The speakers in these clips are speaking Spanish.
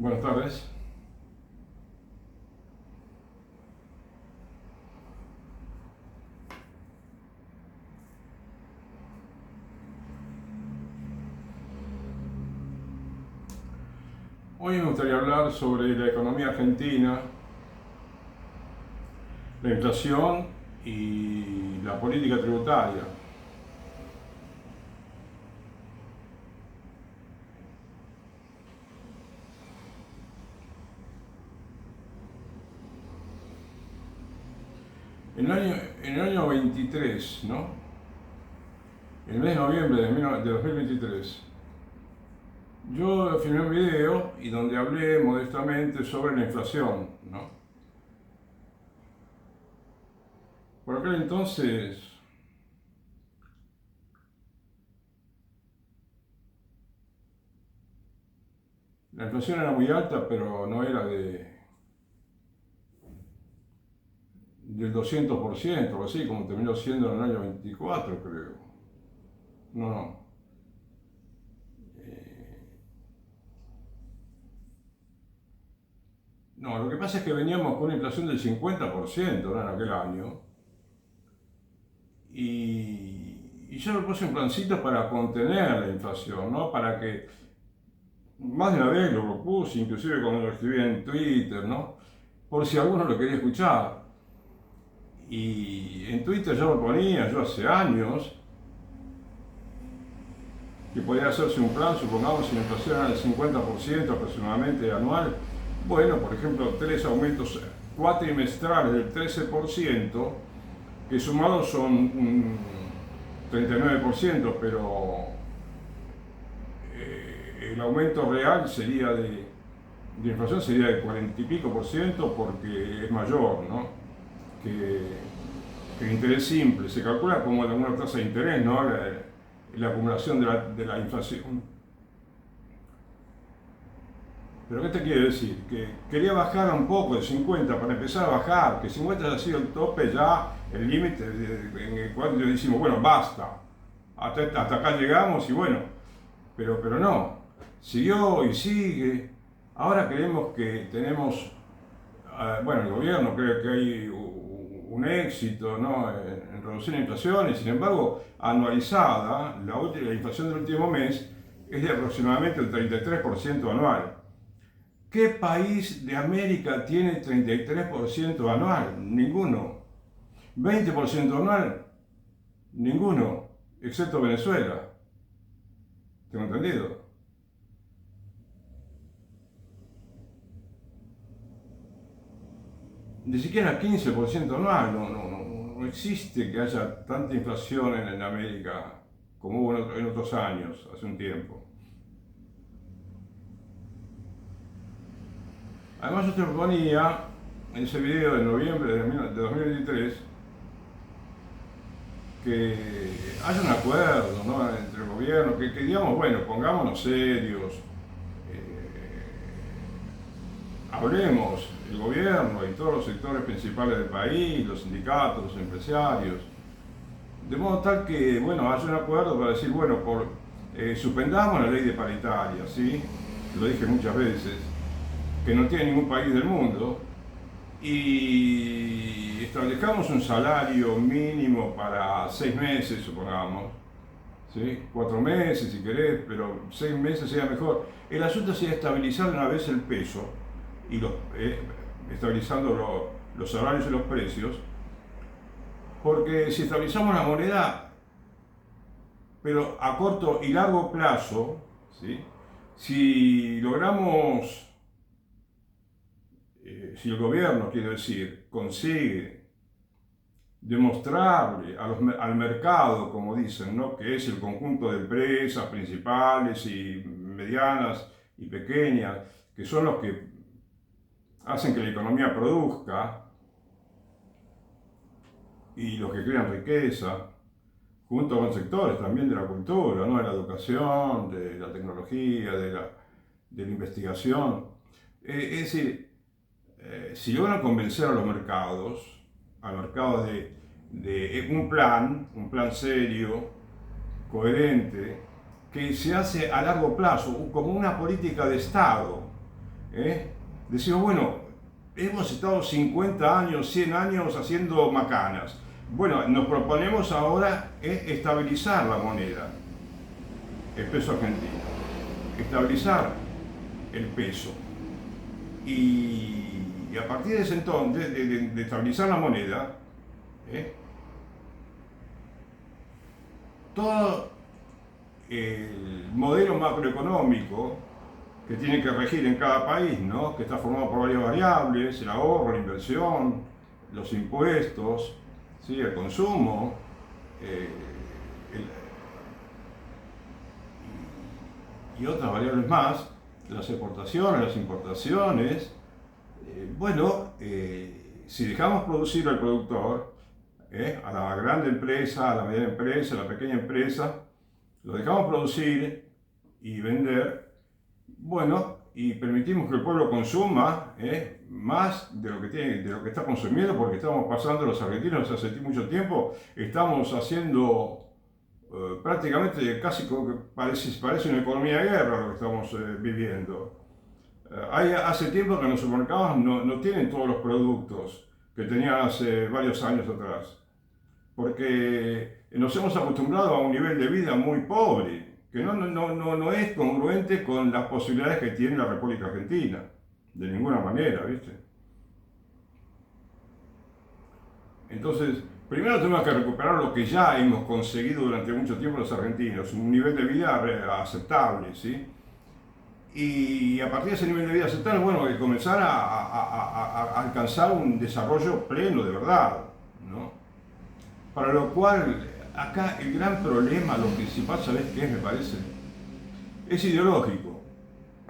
Buenas tardes. Hoy me gustaría hablar sobre la economía argentina, la inflación y la política tributaria. En el año 23, ¿no? En el mes de noviembre de 2023, yo filmé un video y donde hablé modestamente sobre la inflación, ¿no? Por aquel entonces, la inflación era muy alta, pero no era del 200%, o así, como terminó siendo en el año 24, creo. No, no. No, lo que pasa es que veníamos con una inflación del 50%, ¿no? En aquel año. Y yo le puse un plancito para contener la inflación, ¿no? Para que, más de una vez lo propuse, inclusive cuando lo escribí en Twitter, ¿no? Por si alguno lo quería escuchar. Y en Twitter yo lo ponía, yo hace años, que podía hacerse un plan, supongamos, si la inflación era del 50% aproximadamente anual. Bueno, por ejemplo, 3 aumentos cuatrimestrales del 13%, que sumados son un 39%, pero el aumento real sería de inflación sería de 40 y pico por ciento, porque es mayor, ¿no? que el interés simple. Se calcula como alguna tasa de interés, ¿no? La acumulación de la inflación. Pero ¿qué te quiero decir? Que quería bajar un poco de 50 para empezar a bajar, que 50 haya sido el tope ya, el límite en el cual le decimos, bueno, basta, hasta acá llegamos y bueno, pero no, siguió y sigue. Ahora creemos que tenemos, bueno, el gobierno cree que hay un éxito, ¿no? en reducir la inflación, y sin embargo, anualizada, la inflación del último mes es de aproximadamente el 33% anual. ¿Qué país de América tiene 33% anual? Ninguno. ¿20% anual? Ninguno, excepto Venezuela. ¿Tengo entendido? Ni siquiera 15% anual. No existe que haya tanta inflación en América como hubo en otros años, hace un tiempo. Además, yo te proponía en ese video de noviembre de 2023 que haya un acuerdo, ¿no? Entre el gobierno, que digamos, bueno, pongámonos serios, hablemos el gobierno y todos los sectores principales del país, los sindicatos, los empresarios, de modo tal que, bueno, haya un acuerdo para decir, bueno, suspendamos la ley de paritaria, ¿sí? Lo dije muchas veces, que no tiene ningún país del mundo, y establezcamos un salario mínimo para 6 meses, supongamos, ¿sí? 4 meses si querés, pero 6 meses sería mejor. El asunto sería estabilizar una vez el peso, y estabilizando los salarios y los precios, porque si estabilizamos la moneda, pero a corto y largo plazo, ¿sí? Si logramos, si el gobierno, quiero decir, consigue demostrarle al mercado, como dicen, ¿no? Que es el conjunto de empresas principales y medianas y pequeñas, que son los que hacen que la economía produzca y los que crean riqueza, junto con sectores también de la cultura, ¿no? De la educación, de la tecnología, de la investigación. Es decir, si logran convencer a los mercados, al mercado de un plan serio, coherente, que se hace a largo plazo, como una política de Estado, Decimos, bueno, hemos estado 50 años, 100 años haciendo macanas. Bueno, nos proponemos ahora estabilizar la moneda, el peso argentino, estabilizar el peso. Y a partir de ese entonces, de estabilizar la moneda, todo el modelo macroeconómico que tiene que regir en cada país, ¿no? Que está formado por varias variables: el ahorro, la inversión, los impuestos, ¿sí? El consumo, y otras variables más, las exportaciones, las importaciones. Si dejamos producir al productor, a la grande empresa, a la mediana empresa, a la pequeña empresa, lo dejamos producir y vender, y permitimos que el pueblo consuma más de lo que tiene, de lo que está consumiendo, porque estamos pasando, los argentinos hace mucho tiempo, estamos haciendo prácticamente casi como que parece una economía de guerra lo que estamos viviendo. Hace tiempo que los supermercados no tienen todos los productos que tenían hace varios años atrás, porque nos hemos acostumbrado a un nivel de vida muy pobre, que no es congruente con las posibilidades que tiene la República Argentina, de ninguna manera, ¿viste? Entonces, primero tenemos que recuperar lo que ya hemos conseguido durante mucho tiempo los argentinos, un nivel de vida aceptable, ¿sí? Y a partir de ese nivel de vida aceptable, comenzar a alcanzar un desarrollo pleno de verdad, ¿no? Para lo cual, acá el gran problema, lo principal, ¿sabes qué es, me parece? Es ideológico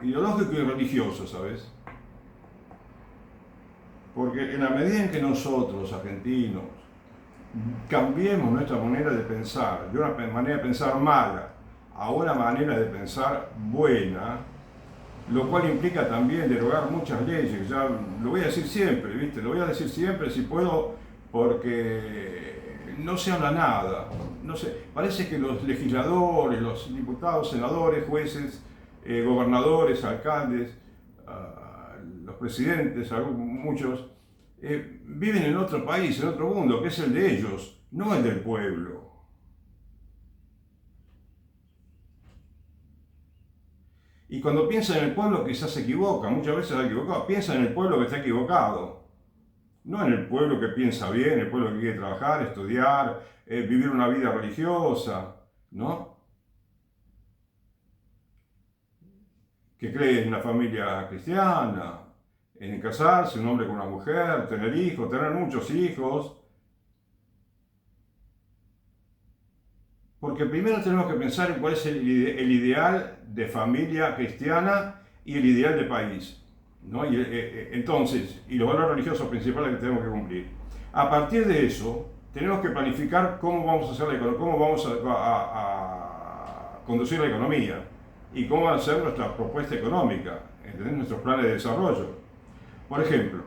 y religioso, ¿sabes? Porque en la medida en que nosotros, los argentinos, cambiemos nuestra manera de pensar, de una manera de pensar mala a una manera de pensar buena, lo cual implica también derogar muchas leyes. Ya lo voy a decir siempre, ¿viste? Lo voy a decir siempre si puedo, porque no se habla nada. No sé, parece que los legisladores, los diputados, senadores, jueces, gobernadores, alcaldes, los presidentes, muchos, viven en otro país, en otro mundo, que es el de ellos, no el del pueblo. Y cuando piensa en el pueblo quizás se equivoca, muchas veces se ha equivocado, piensa en el pueblo que está equivocado, no en el pueblo que piensa bien, el pueblo que quiere trabajar, estudiar, vivir una vida religiosa, ¿no? Que cree en una familia cristiana, en casarse, un hombre con una mujer, tener hijos, tener muchos hijos. Porque primero tenemos que pensar en cuál es el ideal de familia cristiana y el ideal de país, ¿no? Entonces, los valores religiosos principales que tenemos que cumplir. A partir de eso, tenemos que planificar cómo vamos a hacer cómo vamos a conducir la economía y cómo va a ser nuestra propuesta económica, ¿entendés? Nuestros planes de desarrollo. Por ejemplo,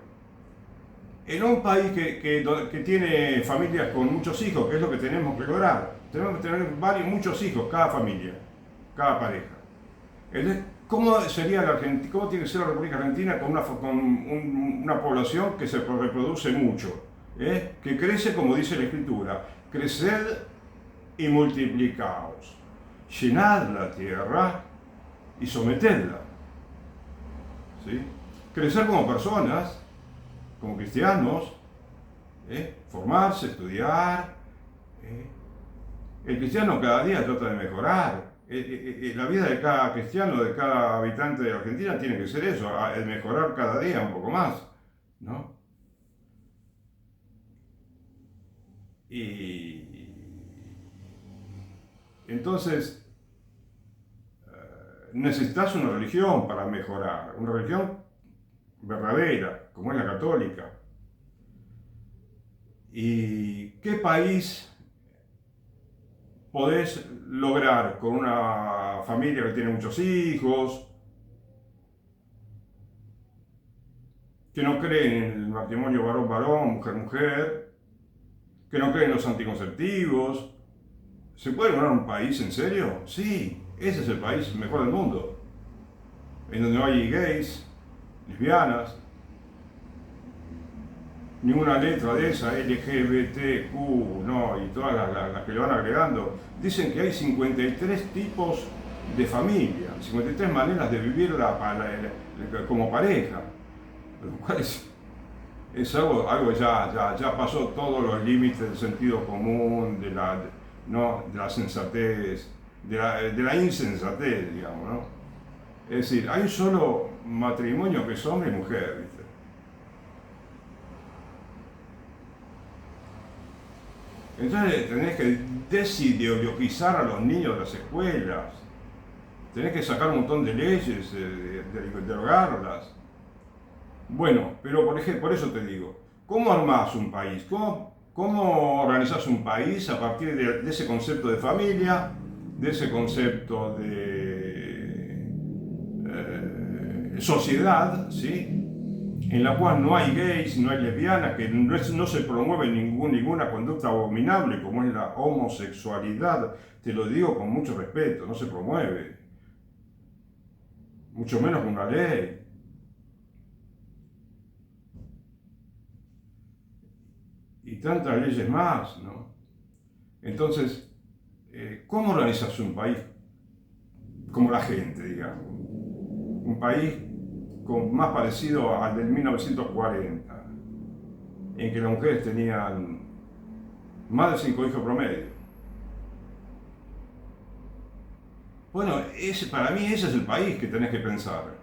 en un país que tiene familias con muchos hijos, ¿qué es lo que tenemos que lograr? Tenemos que tener muchos hijos, cada familia, cada pareja. Entonces, ¿cómo tiene que ser la República Argentina con una población que se reproduce mucho? Que crece, como dice la Escritura: creced y multiplicaos, llenad la tierra y sometedla. ¿Sí? Crecer como personas, como cristianos, formarse, estudiar. El cristiano cada día trata de mejorar. La vida de cada cristiano, de cada habitante de Argentina, tiene que ser eso, el mejorar cada día un poco más, ¿no? Y entonces necesitas una religión para mejorar, una religión verdadera, como es la católica. ¿Y qué país podés lograr con una familia que tiene muchos hijos, que no cree en el matrimonio varón-varón, mujer-mujer, que no cree en los anticonceptivos? ¿Se puede lograr un país en serio? Sí, ese es el país mejor del mundo, en donde no hay gays, lesbianas, ninguna letra de esa, LGBTQ, no, y todas las que le van agregando. Dicen que hay 53 tipos de familia, 53 maneras de vivir como pareja, lo cual es algo ya pasó todos los límites del sentido común, no, de la sensatez, de la insensatez, digamos, ¿no? Es decir, hay un solo matrimonio que es hombre y mujer, ¿viste? Entonces tenés que desideologizar a los niños de las escuelas, tenés que sacar un montón de leyes, derogarlas. Bueno, pero por eso te digo, ¿cómo armás un país? ¿Cómo organizás un país a partir de ese concepto de familia, de ese concepto de sociedad, ¿sí? En la cual no hay gays, no hay lesbianas, que no se promueve ninguna conducta abominable como es la homosexualidad? Te lo digo con mucho respeto, no se promueve, mucho menos con una ley. Y tantas leyes más, ¿no? Entonces, ¿cómo organizas un país como la gente, digamos? Un país más parecido al del 1940, en que las mujeres tenían más de 5 hijos promedio. Bueno, para mí ese es el país que tenés que pensar.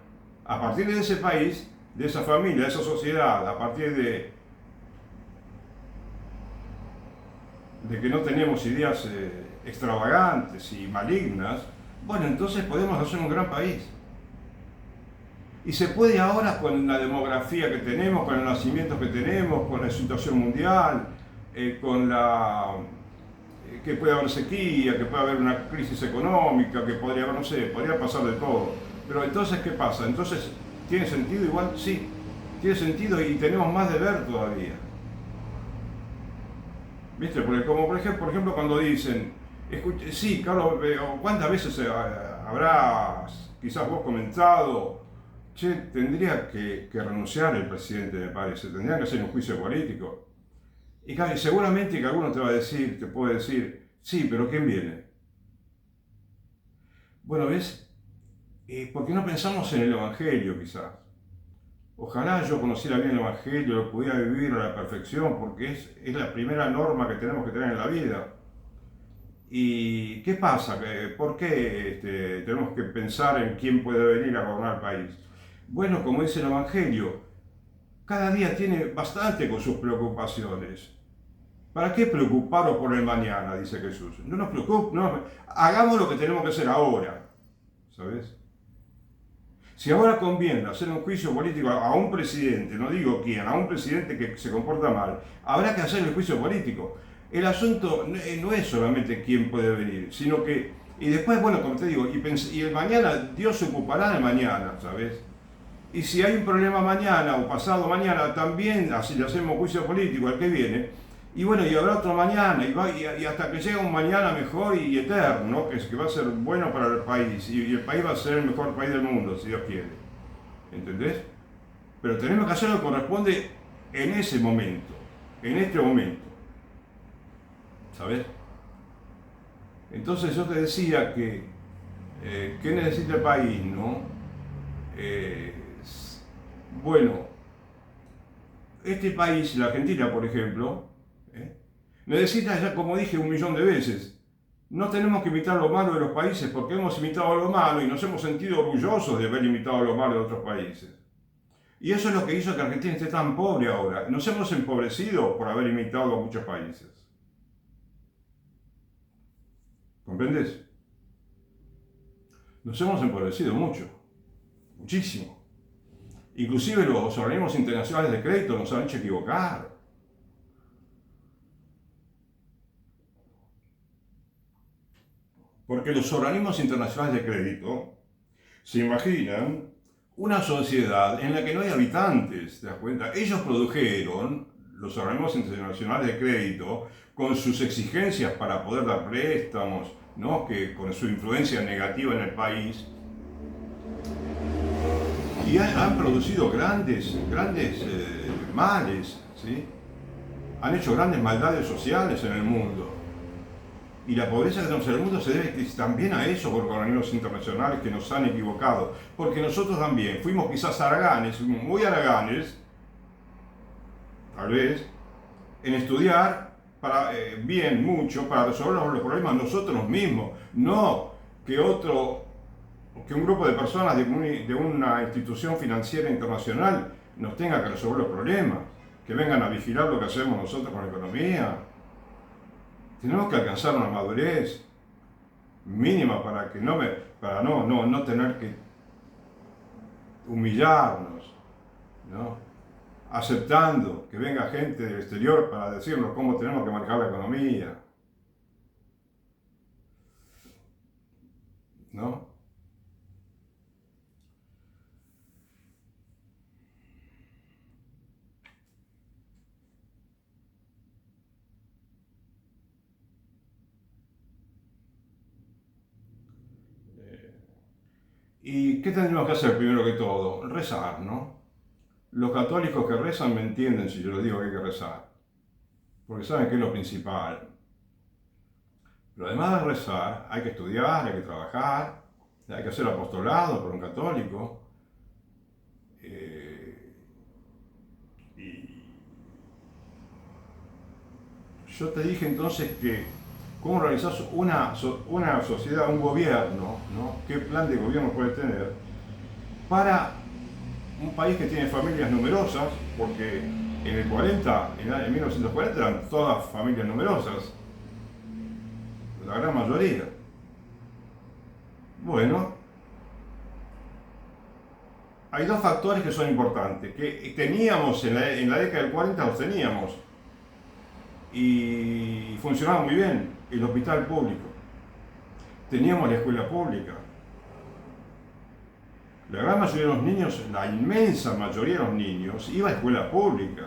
A partir de ese país, de esa familia, de esa sociedad, a partir de que no tenemos ideas extravagantes y malignas, bueno, entonces podemos hacer un gran país. Y se puede ahora con la demografía que tenemos, con el nacimiento que tenemos, con la situación mundial, que puede haber sequía, que puede haber una crisis económica, que podría haber, no sé, podría pasar de todo. Pero entonces, ¿qué pasa? Entonces, ¿tiene sentido igual? Sí, tiene sentido y tenemos más de ver todavía. ¿Viste? Porque como por ejemplo cuando dicen, sí, Carlos, ¿cuántas veces habrás quizás vos comentado, che, tendría que renunciar el presidente, me parece, tendría que hacer un juicio político? Y seguramente que alguno te puede decir, sí, pero ¿quién viene? Bueno, ¿ves? ¿Por qué no pensamos en el Evangelio quizás? Ojalá yo conociera bien el Evangelio, lo pudiera vivir a la perfección, porque es la primera norma que tenemos que tener en la vida. ¿Y qué pasa? ¿Por qué tenemos que pensar en quién puede venir a gobernar el país? Bueno, como dice el Evangelio, cada día tiene bastante con sus preocupaciones. ¿Para qué preocuparos por el mañana? Dice Jesús. No nos preocupemos, hagamos lo que tenemos que hacer ahora, ¿sabes? Si ahora conviene hacer un juicio político a un presidente, no digo quién, a un presidente que se comporta mal, habrá que hacer el juicio político. El asunto no es solamente quién puede venir, sino que, y después, bueno, como te digo, y el mañana, Dios se ocupará del mañana, ¿sabes? Y si hay un problema mañana o pasado mañana, también así le hacemos juicio político al que viene. Y bueno, y habrá otro mañana, y hasta que llegue un mañana mejor y eterno, ¿no? que va a ser bueno para el país, y el país va a ser el mejor país del mundo, si Dios quiere. ¿Entendés? Pero tenemos que hacer lo que corresponde en ese momento, en este momento. ¿Sabes? Entonces yo te decía que, ¿qué necesita el país, no? Bueno, este país, la Argentina, por ejemplo, necesita, ya como dije 1.000.000 de veces, no tenemos que imitar lo malo de los países porque hemos imitado lo malo y nos hemos sentido orgullosos de haber imitado lo malo de otros países. Y eso es lo que hizo que Argentina esté tan pobre ahora. Nos hemos empobrecido por haber imitado a muchos países. ¿Comprendes? Nos hemos empobrecido mucho, muchísimo. Inclusive los organismos internacionales de crédito nos han hecho equivocar. Porque los organismos internacionales de crédito se imaginan una sociedad en la que no hay habitantes, ¿te das cuenta? Ellos produjeron, los organismos internacionales de crédito, con sus exigencias para poder dar préstamos, ¿no? Que con su influencia negativa en el país, y han producido grandes males, ¿sí? Han hecho grandes maldades sociales en el mundo. Y la pobreza que tenemos en el mundo se debe también a eso, por organismos internacionales que nos han equivocado. Porque nosotros también fuimos quizás haraganes, muy haraganes, tal vez, en estudiar bien mucho para resolver los problemas nosotros mismos. No que un grupo de personas de una institución financiera internacional nos tenga que resolver los problemas, que vengan a vigilar lo que hacemos nosotros con la economía. Tenemos que alcanzar una madurez mínima para no tener que humillarnos, ¿no? Aceptando que venga gente del exterior para decirnos cómo tenemos que manejar la economía, ¿no? ¿Y qué tendríamos que hacer primero que todo? Rezar, ¿no? Los católicos que rezan me entienden si yo les digo que hay que rezar, porque saben que es lo principal. Pero además de rezar, hay que estudiar, hay que trabajar, hay que hacer apostolado por un católico. Y yo te dije entonces que cómo realizar una sociedad, un gobierno, ¿no? ¿Qué plan de gobierno puede tener para un país que tiene familias numerosas? Porque en el 1940 eran todas familias numerosas, la gran mayoría. Bueno, hay dos factores que son importantes, que teníamos en la década del 40, los teníamos, y funcionaba muy bien. El hospital público, teníamos la escuela pública. La gran mayoría de los niños, la inmensa mayoría de los niños, iba a escuela pública.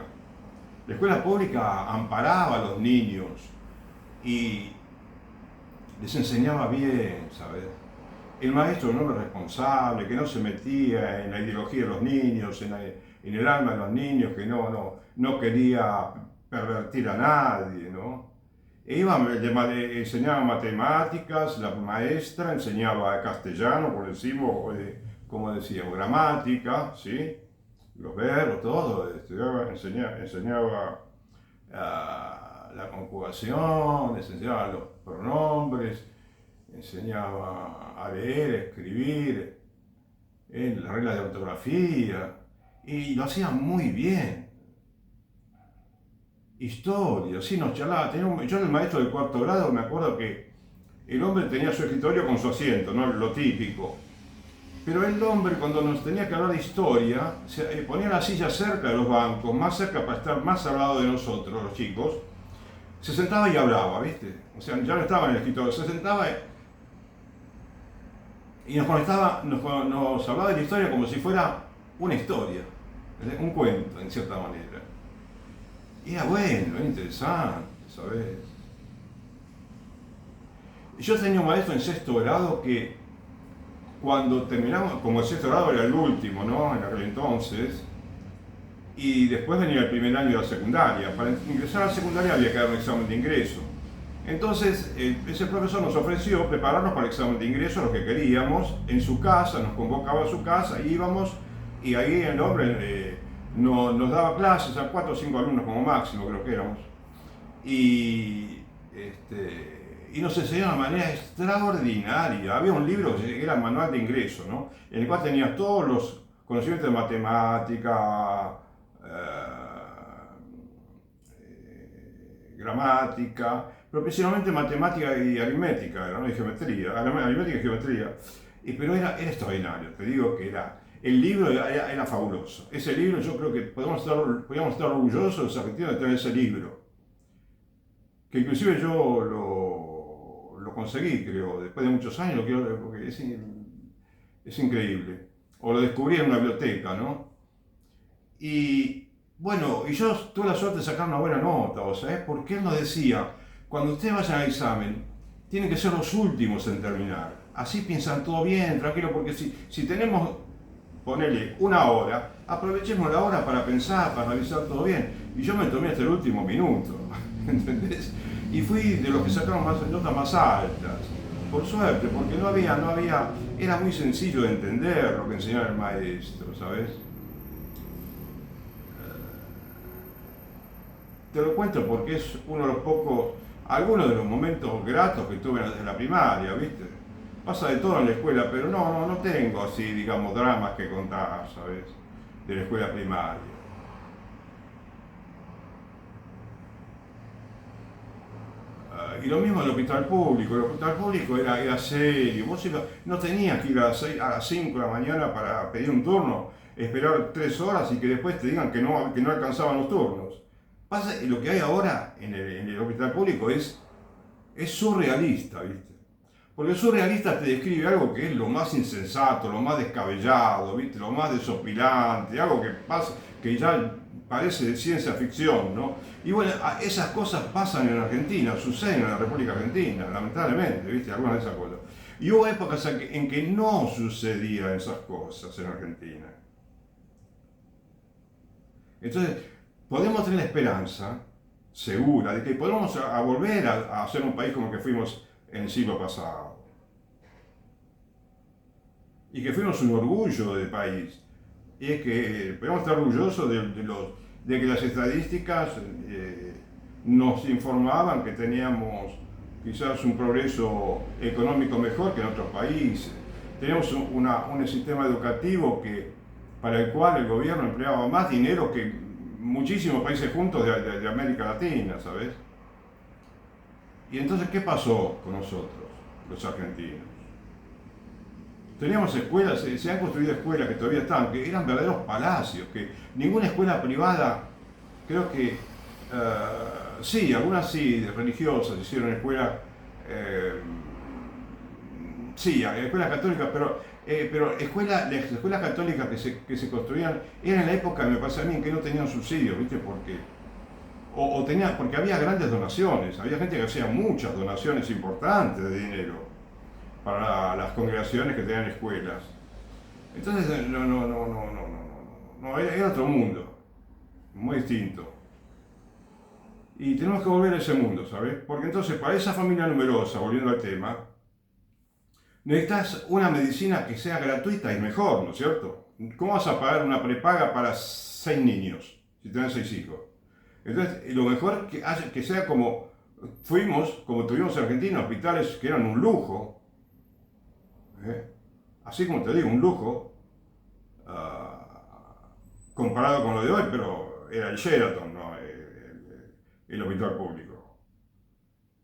La escuela pública amparaba a los niños y les enseñaba bien, ¿sabes? El maestro no era responsable, que no se metía en la ideología de los niños, en el alma de los niños, que no quería pervertir a nadie, ¿no? Enseñaba matemáticas, la maestra enseñaba castellano por encima, como decíamos, gramática, ¿sí? Los verbos, todo, enseñaba la conjugación, enseñaba los pronombres, enseñaba a leer, a escribir, las reglas de ortografía, y lo hacía muy bien. Historia, sí, nos charlaba. Yo era el maestro del cuarto grado, me acuerdo que el hombre tenía su escritorio con su asiento, ¿no? Lo típico. Pero el hombre, cuando nos tenía que hablar de historia, ponía la silla cerca de los bancos, más cerca para estar más al lado de nosotros, los chicos. Se sentaba y hablaba, ¿viste? O sea, ya no estaba en el escritorio, se sentaba y nos hablaba de la historia como si fuera una historia, un cuento, en cierta manera. Y era bueno, era interesante, ¿sabes? Yo tenía un maestro en sexto grado que cuando terminamos, como el sexto grado era el último, ¿no? En aquel entonces, y después venía el primer año de la secundaria. Para ingresar a la secundaria había que dar un examen de ingreso. Entonces, ese profesor nos ofreció prepararnos para el examen de ingreso, lo que queríamos, en su casa, nos convocaba a su casa, íbamos, y ahí el hombre nos daba clases a 4 o 5 alumnos como máximo, creo que éramos, y nos enseñaba de una manera extraordinaria. Había un libro que era el manual de ingreso, ¿no? En el cual tenía todos los conocimientos de matemática, gramática, pero principalmente matemática y aritmética, ¿no? Y geometría, aritmética y geometría. Pero era extraordinario, te digo que el libro era fabuloso. Ese libro, yo creo que podíamos estar orgullosos de los argentinos de tener ese libro. Que inclusive yo lo conseguí, creo, después de muchos años, lo quiero, porque es increíble. O lo descubrí en una biblioteca, ¿no? Y bueno, y yo tuve la suerte de sacar una buena nota, ¿vos sabés? Porque él nos decía, cuando ustedes vayan al examen, tienen que ser los últimos en terminar. Así piensan todo bien, tranquilo, porque si tenemos ponele una hora, aprovechemos la hora para pensar, para revisar todo bien. Y yo me tomé hasta el último minuto, ¿entendés? Y fui de los que sacaron notas más altas, por suerte, porque no había, era muy sencillo de entender lo que enseñaba el maestro, ¿sabes? Te lo cuento porque es uno de los pocos, algunos de los momentos gratos que tuve en la primaria, ¿viste? Pasa de todo en la escuela, pero no tengo así, digamos, dramas que contar, ¿sabes? De la escuela primaria. Y lo mismo en el hospital público era serio, vos no tenías que ir a las 5 de la mañana para pedir un turno, esperar 3 horas y que después te digan que no alcanzaban los turnos. Pasa, lo que hay ahora en el hospital público es surrealista, ¿viste? Porque el surrealista te describe algo que es lo más insensato, lo más descabellado, ¿viste? Lo más desopilante, algo que pasa, que ya parece de ciencia ficción, ¿no? Y bueno, esas cosas pasan en Argentina, suceden en la República Argentina, lamentablemente, ¿viste? Algunas de esas cosas. Y hubo épocas en que no sucedían esas cosas en Argentina. Entonces, podemos tener la esperanza segura de que podemos volver a ser un país como el que fuimos en el siglo pasado. Y que fuimos un orgullo de país. Y es que podemos estar orgullosos de que las estadísticas nos informaban que teníamos quizás un progreso económico mejor que en otros países. Tenemos un sistema educativo para el cual el gobierno empleaba más dinero que muchísimos países juntos de América Latina, ¿sabes? Y entonces, ¿qué pasó con nosotros, los argentinos? Teníamos escuelas, se han construido escuelas que todavía están, que eran verdaderos palacios, que ninguna escuela privada, creo que, sí, algunas sí, religiosas, hicieron escuelas, sí, escuelas católicas, pero las escuelas católicas que se construían eran en la época, me parece a mí, en que no tenían subsidios, ¿viste? Porque había grandes donaciones, había gente que hacía muchas donaciones importantes de dinero para las congregaciones que tenían escuelas. Entonces, era otro mundo, muy distinto. Y tenemos que volver a ese mundo, ¿sabes? Porque entonces, para esa familia numerosa, volviendo al tema, necesitas una medicina que sea gratuita y mejor, ¿no es cierto? ¿Cómo vas a pagar una prepaga para 6 niños, si tenés 6 hijos? Entonces, lo mejor que sea como tuvimos en Argentina, hospitales que eran un lujo, así como te digo, un lujo, comparado con lo de hoy, pero era el Sheraton, ¿no? El hospital público.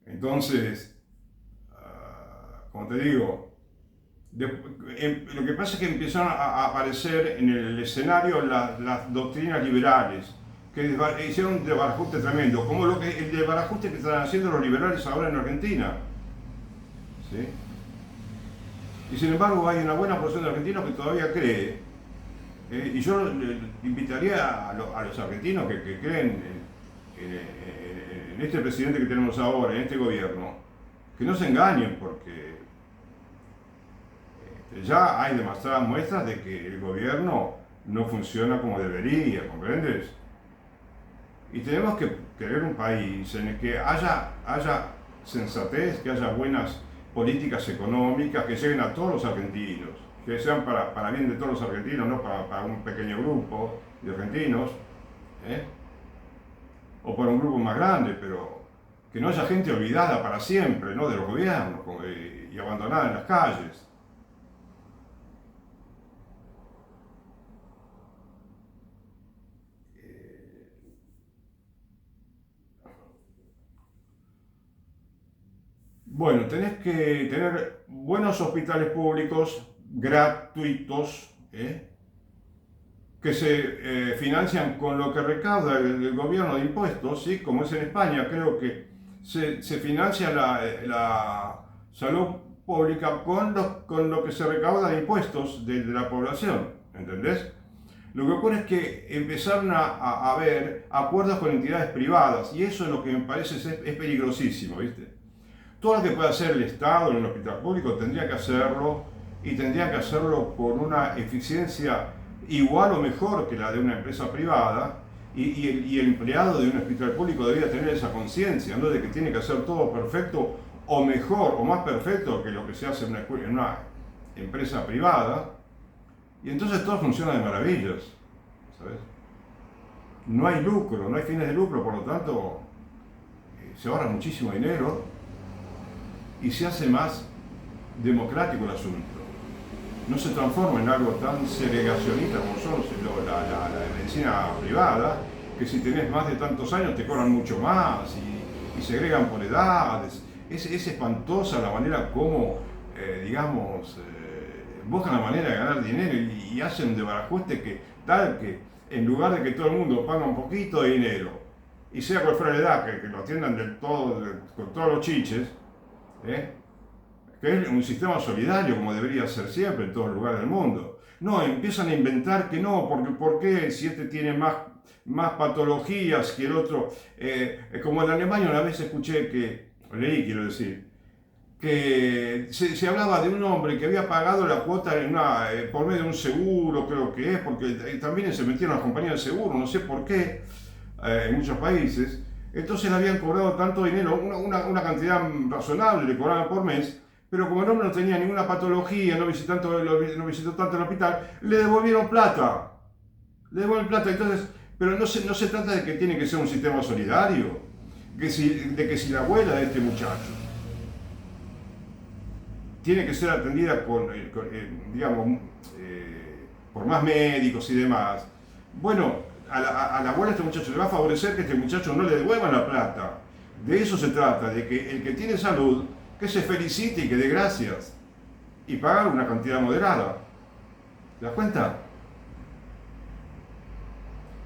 Entonces, como te digo, lo que pasa es que empezaron a aparecer en el escenario las doctrinas liberales, que hicieron un desbarajuste tremendo, como el desbarajuste que están haciendo los liberales ahora en Argentina. ¿Sí? Y sin embargo hay una buena porción de argentinos que todavía cree, y yo le invitaría a los argentinos que creen en este presidente que tenemos ahora, en este gobierno, que no se engañen, porque ya hay demasiadas muestras de que el gobierno no funciona como debería, ¿comprendes? Y tenemos que querer un país en el que haya sensatez, que haya buenas políticas económicas que lleguen a todos los argentinos, que sean para bien de todos los argentinos, no para un pequeño grupo de argentinos, o para un grupo más grande, pero que no haya gente olvidada para siempre, ¿no? De los gobiernos y abandonada en las calles. Bueno, tenés que tener buenos hospitales públicos gratuitos, que se financian con lo que recauda el gobierno de impuestos, ¿sí? Como es en España, creo que se financia la salud pública con lo que se recauda de impuestos de la población, ¿entendés? Lo que ocurre es que empezaron a haber acuerdos con entidades privadas, y eso es lo que me parece es peligrosísimo, ¿viste? Todo lo que pueda hacer el Estado en el hospital público tendría que hacerlo y tendrían que hacerlo con una eficiencia igual o mejor que la de una empresa privada, y el empleado de un hospital público debería tener esa conciencia, ¿no? De que tiene que hacer todo perfecto o mejor o más perfecto que lo que se hace en una empresa privada, y entonces todo funciona de maravillas, ¿sabes? No hay lucro, no hay fines de lucro, por lo tanto se ahorra muchísimo dinero y se hace más democrático el asunto. No se transforma en algo tan segregacionista como son la medicina privada, que si tenés más de tantos años te cobran mucho más y segregan por edades. Es espantosa la manera como, buscan la manera de ganar dinero y hacen un desbarajuste tal que en lugar de que todo el mundo pague un poquito de dinero, y sea cual fuera la edad, que lo atiendan del todo, con todos los chiches, que es un sistema solidario como debería ser siempre en todos los lugares del mundo. No, empiezan a inventar que no, porque ¿por qué si este tiene más patologías que el otro? Como en Alemania una vez leí, quiero decir, que se hablaba de un hombre que había pagado la cuota por medio de un seguro, creo que es, porque también se metieron las compañías de seguro, no sé por qué, en muchos países. Entonces le habían cobrado tanto dinero, una cantidad razonable le cobraban por mes, pero como el hombre no tenía ninguna patología, no visitó tanto el hospital, le devolvieron plata. Entonces, pero no se trata de que tiene que ser un sistema solidario, de que si la abuela de este muchacho tiene que ser atendida por más médicos y demás, bueno, a la abuela de este muchacho le va a favorecer que este muchacho no le devuelvan la plata. De eso se trata, de que el que tiene salud, que se felicite y que dé gracias y pagar una cantidad moderada. ¿Te das cuenta?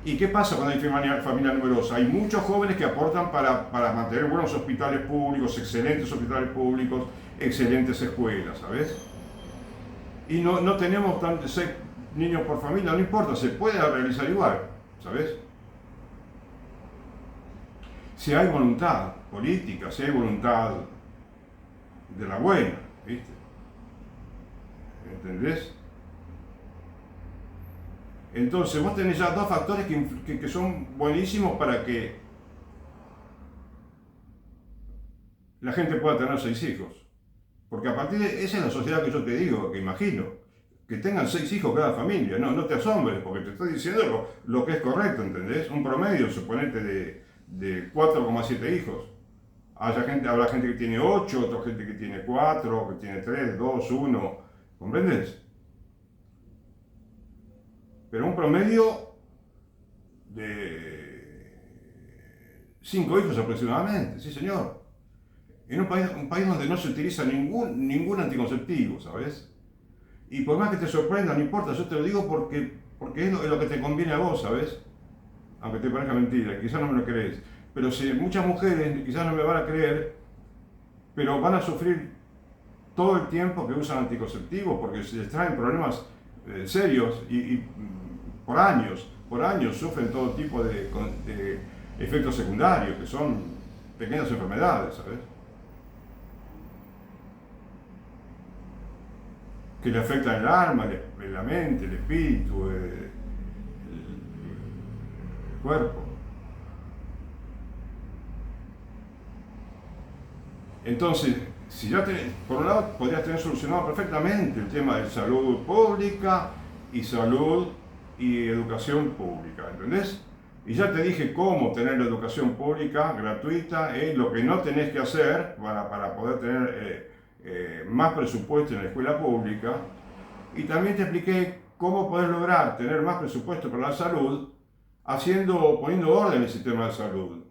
¿Y qué pasa cuando hay familia numerosa? Hay muchos jóvenes que aportan para mantener buenos hospitales públicos, excelentes hospitales públicos, excelentes escuelas, ¿sabes? Y no tenemos tantos 6 niños por familia, no importa, se puede realizar igual, ¿sabes? Si hay voluntad política, si hay voluntad de la buena, ¿viste? ¿Entendés? Entonces vos tenés ya dos factores que son buenísimos para que la gente pueda tener 6 hijos. Porque a partir de esa es la sociedad que yo te digo, que imagino, que tengan 6 hijos cada familia. No te asombres, porque te estoy diciendo lo que es correcto, ¿entendés? Un promedio, suponete, de 4,7 hijos. Habrá gente que tiene 8, otra gente que tiene 4, que tiene 3, 2, 1, ¿comprendes? Pero un promedio de 5 hijos aproximadamente, sí señor. En un país donde no se utiliza ningún anticonceptivo, ¿sabes? Y por más que te sorprenda, no importa, yo te lo digo porque es lo que te conviene a vos, ¿sabes? Aunque te parezca mentira, quizás no me lo crees. Pero si muchas mujeres quizás no me van a creer, pero van a sufrir todo el tiempo que usan anticonceptivos porque se les traen problemas serios y por años sufren todo tipo de efectos secundarios, que son pequeñas enfermedades, ¿sabes? Que le afectan el alma, la mente, el espíritu, el cuerpo. Entonces, si ya por un lado podrías tener solucionado perfectamente el tema de salud pública y salud y educación pública, ¿entendés? Y ya te dije cómo tener la educación pública gratuita, lo que no tenés que hacer para poder tener más presupuesto en la escuela pública. Y también te expliqué cómo poder lograr tener más presupuesto para la salud poniendo orden en el sistema de salud.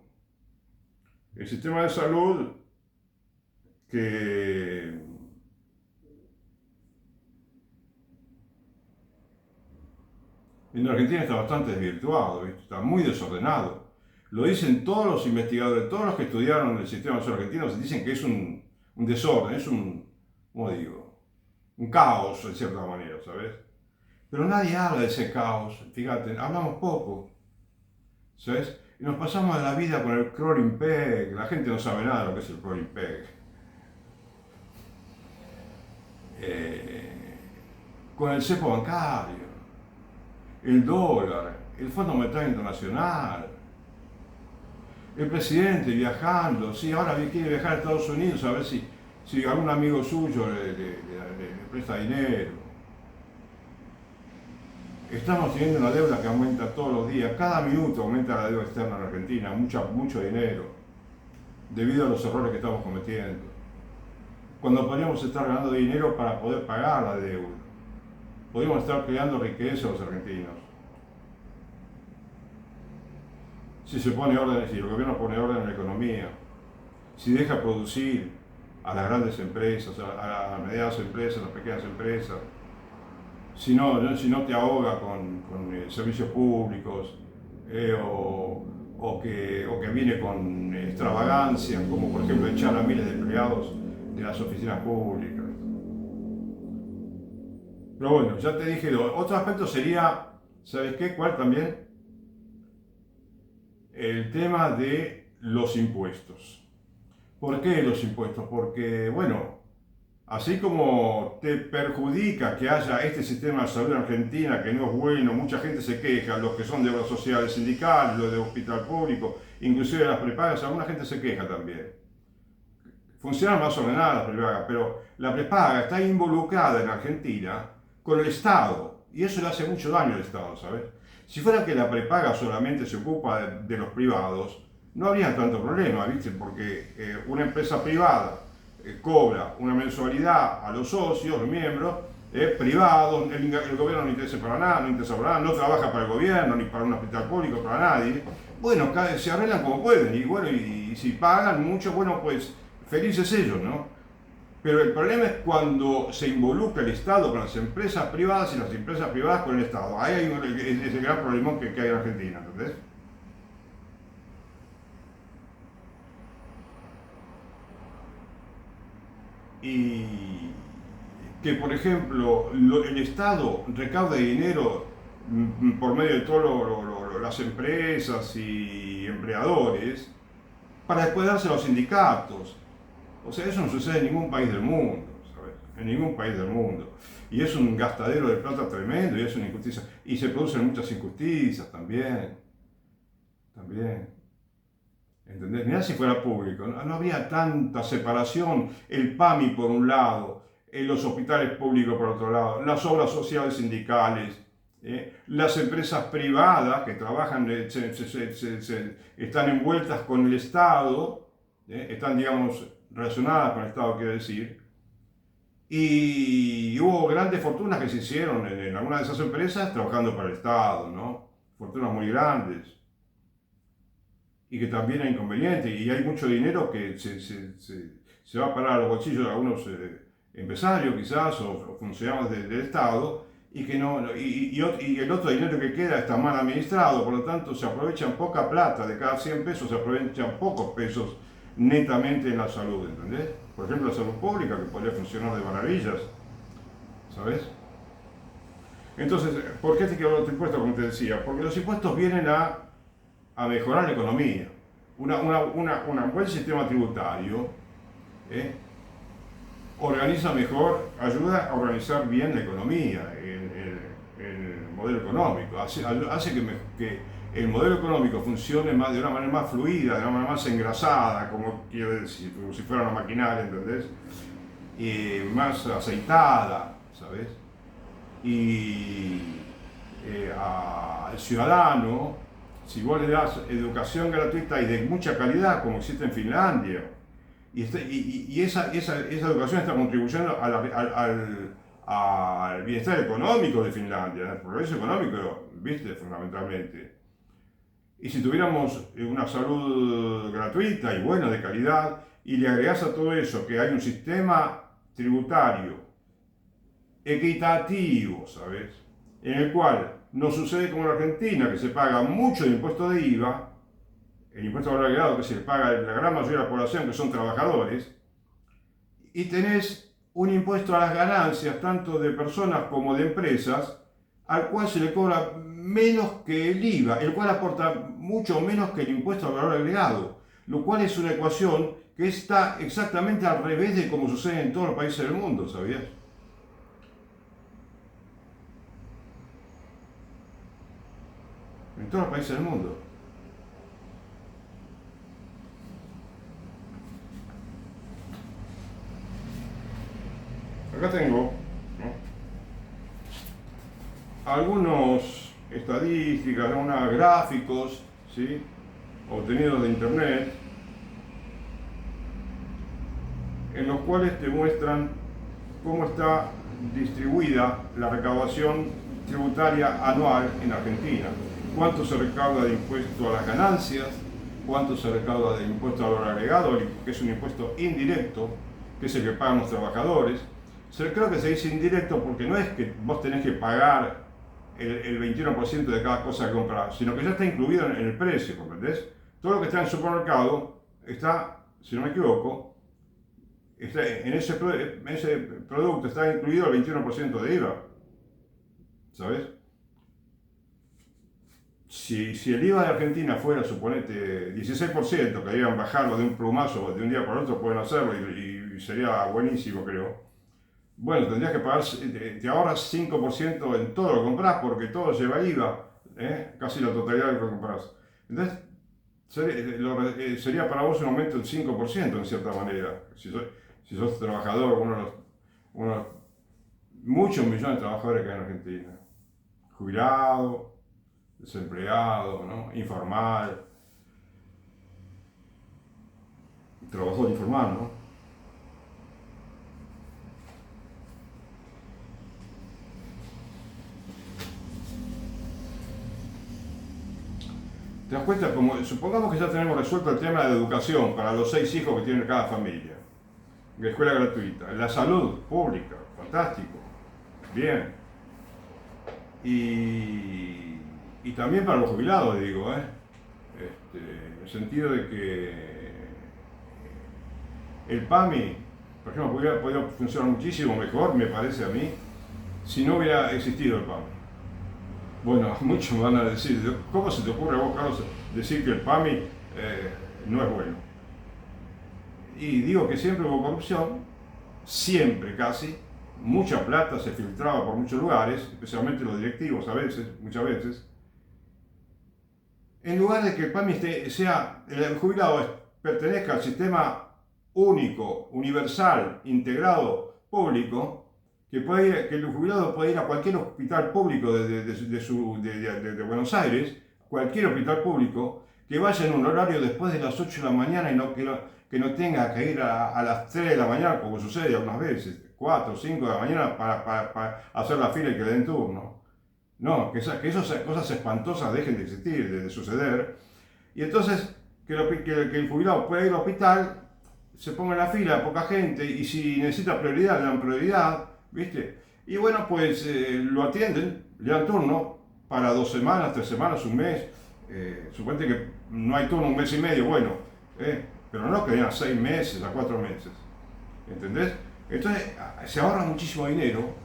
El sistema de salud que en Argentina está bastante desvirtuado, ¿viste? Está muy desordenado. Lo dicen todos los investigadores, todos los que estudiaron el sistema de salud argentino, dicen que es un desorden, es ¿cómo digo? Un caos, de cierta manera, ¿sabes? Pero nadie habla de ese caos, fíjate, hablamos poco, ¿sabes? Y nos pasamos la vida con el crawling peg, la gente no sabe nada de lo que es el crawling peg. con el cepo bancario, el dólar, el Fondo Monetario Internacional, el presidente viajando, sí, ahora quiere viajar a Estados Unidos a ver si algún amigo suyo le presta dinero. Estamos teniendo una deuda que aumenta todos los días, cada minuto aumenta la deuda externa en Argentina, mucho dinero, debido a los errores que estamos cometiendo. Cuando podríamos estar ganando dinero para poder pagar la deuda, podríamos estar creando riqueza a los argentinos. Si se pone orden, si el gobierno pone orden en la economía, si deja producir a las grandes empresas, a las medianas empresas, a las pequeñas empresas, si no te ahoga con servicios públicos o que viene con extravagancias, como por ejemplo echar a miles de empleados de las oficinas públicas. Pero bueno, ya te dije, otro aspecto sería, ¿sabes qué? ¿Cuál también? El tema de los impuestos. ¿Por qué los impuestos? Porque, bueno, así como te perjudica que haya este sistema de salud en Argentina que no es bueno, mucha gente se queja, los que son de obras sociales sindicales, los de hospital público, inclusive las prepagas, alguna gente se queja también. Funcionan más ordenadas las prepagas, pero la prepaga está involucrada en Argentina con el Estado, y eso le hace mucho daño al Estado, ¿sabes? Si fuera que la prepaga solamente se ocupa de los privados, no habría tanto problema, ¿viste? Porque una empresa privada cobra una mensualidad a los socios, los miembros, privados, el gobierno no interesa para nada, no trabaja para el gobierno, ni para un hospital público, para nadie. Bueno, se arreglan como pueden, y bueno, y si pagan mucho, bueno, pues felices ellos, ¿no? Pero el problema es cuando se involucra el Estado con las empresas privadas y las empresas privadas con el Estado. Ahí hay ese gran problemón que hay en Argentina, ¿entendés? Y que, por ejemplo, el Estado recaude dinero por medio de todas las empresas y empleadores para después dárselo a los sindicatos. O sea, eso no sucede en ningún país del mundo, ¿sabes? En ningún país del mundo. Y es un gastadero de plata tremendo y es una injusticia. Y se producen muchas injusticias también. También. ¿Entendés? Mirá si fuera público, no habría tanta separación, el PAMI por un lado, los hospitales públicos por otro lado, las obras sociales sindicales, las empresas privadas que trabajan, están envueltas con el Estado, están, digamos, relacionadas con el Estado, quiero decir, y hubo grandes fortunas que se hicieron en algunas de esas empresas trabajando para el Estado, ¿no? Fortunas muy grandes. Y que también hay inconvenientes, y hay mucho dinero que se va a parar a los bolsillos de algunos empresarios quizás, o funcionarios del Estado, y que y el otro dinero que queda está mal administrado, por lo tanto se aprovechan poca plata, de cada 100 pesos se aprovechan pocos pesos netamente en la salud, ¿entendés? Por ejemplo, la salud pública, que podría funcionar de maravillas, ¿sabes? Entonces, ¿por qué te quiero hablar de impuestos, como te decía? Porque los impuestos vienen a mejorar la economía. Un buen sistema tributario organiza mejor, ayuda a organizar bien la economía, el modelo económico, hace que el modelo económico funcione de una manera más fluida, de una manera más engrasada, como quiero decir, como si fuera una maquinaria, ¿entendés? Y más aceitada, ¿sabes? Y al ciudadano, si vos le das educación gratuita y de mucha calidad, como existe en Finlandia, y esa educación está contribuyendo al bienestar económico de Finlandia, al progreso económico, ¿viste? Fundamentalmente. Y si tuviéramos una salud gratuita y buena, de calidad, y le agregás a todo eso que hay un sistema tributario equitativo, ¿sabes? En el cual no sucede como en Argentina, que se paga mucho de impuesto de IVA, el impuesto de valor agregado que se le paga a la gran mayoría de la población, que son trabajadores, y tenés un impuesto a las ganancias, tanto de personas como de empresas, al cual se le cobra menos que el IVA, el cual aporta mucho menos que el impuesto al valor agregado, lo cual es una ecuación que está exactamente al revés de como sucede en todos los países del mundo, ¿sabías? en todos los países del mundo. Acá tengo, ¿no?, algunos estadísticas, unos gráficos, ¿sí?, obtenidos de internet, en los cuales te muestran cómo está distribuida la recaudación tributaria anual en Argentina. Cuánto se recauda de impuesto a las ganancias, cuánto se recauda de impuesto al valor agregado, que es un impuesto indirecto, que es el que pagan los trabajadores. Creo que se dice indirecto porque no es que vos tenés que pagar el 21% de cada cosa que compras, sino que ya está incluido en el precio, ¿comprendés? Todo lo que está en el supermercado está, si no me equivoco, en ese producto está incluido el 21% de IVA, ¿sabes? Si el IVA de Argentina fuera, suponete, 16%, que iban a bajarlo de un plumazo de un día para otro, pueden hacerlo y sería buenísimo, creo. Bueno, tendrías que pagar, te ahorras 5% en todo lo que compras porque todo lleva IVA, casi la totalidad de lo que compras. Entonces, sería para vos un aumento del 5% en cierta manera. Si sos trabajador, uno de los muchos millones de trabajadores que hay en Argentina, jubilado, desempleado, ¿no?, informal, trabajador informal, ¿no? ¿Te das cuenta? Supongamos que ya tenemos resuelto el tema de la educación para los 6 hijos que tiene cada familia, la escuela gratuita, la salud pública, fantástico, bien, y también para los jubilados, digo, en el sentido de que el PAMI, por ejemplo, hubiera podido funcionar muchísimo mejor, me parece a mí, si no hubiera existido el PAMI. Bueno, muchos me van a decir, ¿cómo se te ocurre a vos, Carlos, decir que el PAMI no es bueno? Y digo que siempre hubo corrupción, siempre casi, mucha plata se filtraba por muchos lugares, especialmente los directivos muchas veces. En lugar de que el PAMI el jubilado pertenezca al sistema único, universal, integrado, público, que el jubilado puede ir a cualquier hospital público de Buenos Aires, cualquier hospital público, que vaya en un horario después de las 8 de la mañana y que no tenga que ir a las 3 de la mañana, como sucede algunas veces, 4 o 5 de la mañana para hacer la fila y que le den turno. No, que esas cosas espantosas dejen de existir, de suceder. Y entonces, que el jubilado pueda ir al hospital, se ponga en la fila, poca gente, y si necesita prioridad, le dan prioridad, ¿viste? Y bueno, pues lo atienden, le dan turno para 2 semanas, 3 semanas, un mes. Suponte que no hay turno un mes y medio, bueno, pero no que den a 6 meses, a 4 meses. ¿Entendés? Entonces se ahorra muchísimo dinero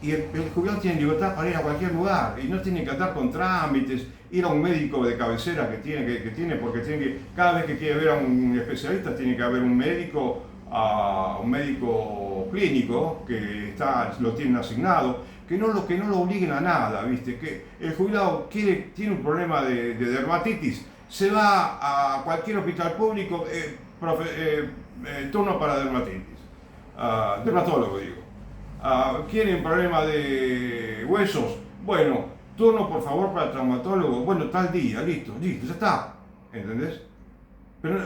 y el jubilado tiene libertad para ir a cualquier lugar y no tiene que andar con trámites, ir a un médico de cabecera que tiene porque cada vez que quiere ver a un especialista tiene que haber un médico clínico que lo tienen asignado, que no lo obliguen a nada, ¿viste? Que el jubilado tiene un problema de dermatitis, se va a cualquier hospital público, turno para dermatitis, dermatólogo digo. Quiere un problema de huesos, bueno, turno por favor para el traumatólogo, bueno, tal día, listo, ya está, ¿entendés? Pero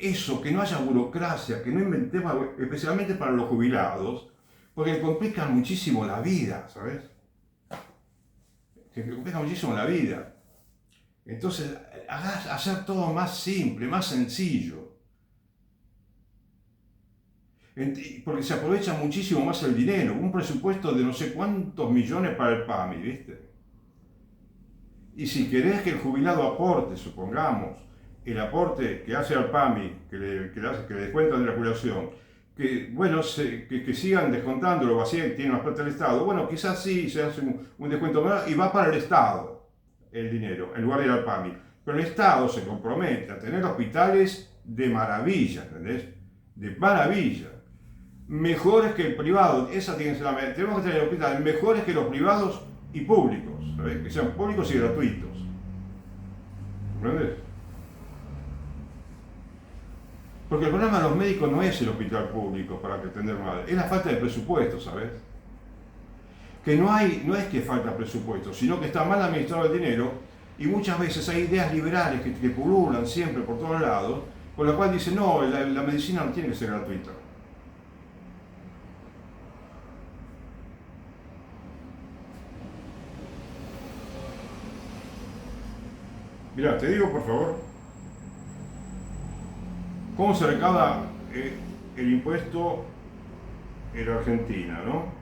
eso, que no haya burocracia, que no inventemos, especialmente para los jubilados, porque complican muchísimo la vida, ¿sabes? Que complican muchísimo la vida. Entonces, hacer todo más simple, más sencillo. Porque se aprovecha muchísimo más el dinero, un presupuesto de no sé cuántos millones para el PAMI, ¿viste? Y si querés que el jubilado aporte, supongamos, el aporte que hace al PAMI, que le descuentan de la jubilación, que bueno, que sigan descontándolo, así tiene más plata el Estado, bueno, quizás sí se hace un descuento menor y va para el Estado el dinero, en lugar de ir al PAMI. Pero el Estado se compromete a tener hospitales de maravilla, ¿entendés? De maravilla. Mejores que el privado, esa tiene que ser la meta. Tenemos que tener hospitales mejores que los privados y públicos, ¿sabes? Que sean públicos y gratuitos. ¿Comprendes? Porque el problema de los médicos no es el hospital público para atender mal, es la falta de presupuesto, ¿sabes? Que no es que falta presupuesto, sino que está mal administrado el dinero y muchas veces hay ideas liberales que pululan siempre por todos lados, con la cual dicen, no, la medicina no tiene que ser gratuita. Mirá, te digo por favor, ¿cómo se recauda el impuesto en Argentina, no?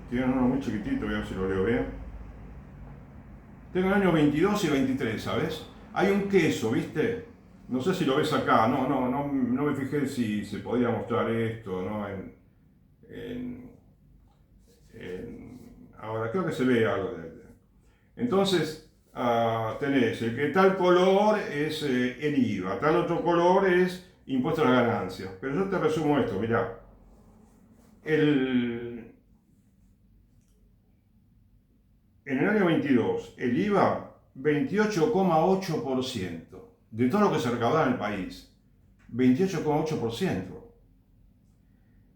Tienen uno muy chiquitito, voy a ver si lo leo bien. Tengo el año 22 y 23, ¿sabes? Hay un queso, ¿viste? No sé si lo ves acá, no me fijé si se podía mostrar esto, ¿no? Ahora creo que se ve algo de. Entonces, tenés el que tal color es el IVA, tal otro color es impuesto a las ganancias. Pero yo te resumo esto, mirá. En el año 22, el IVA 28,8% de todo lo que se recaudaba en el país. 28,8%.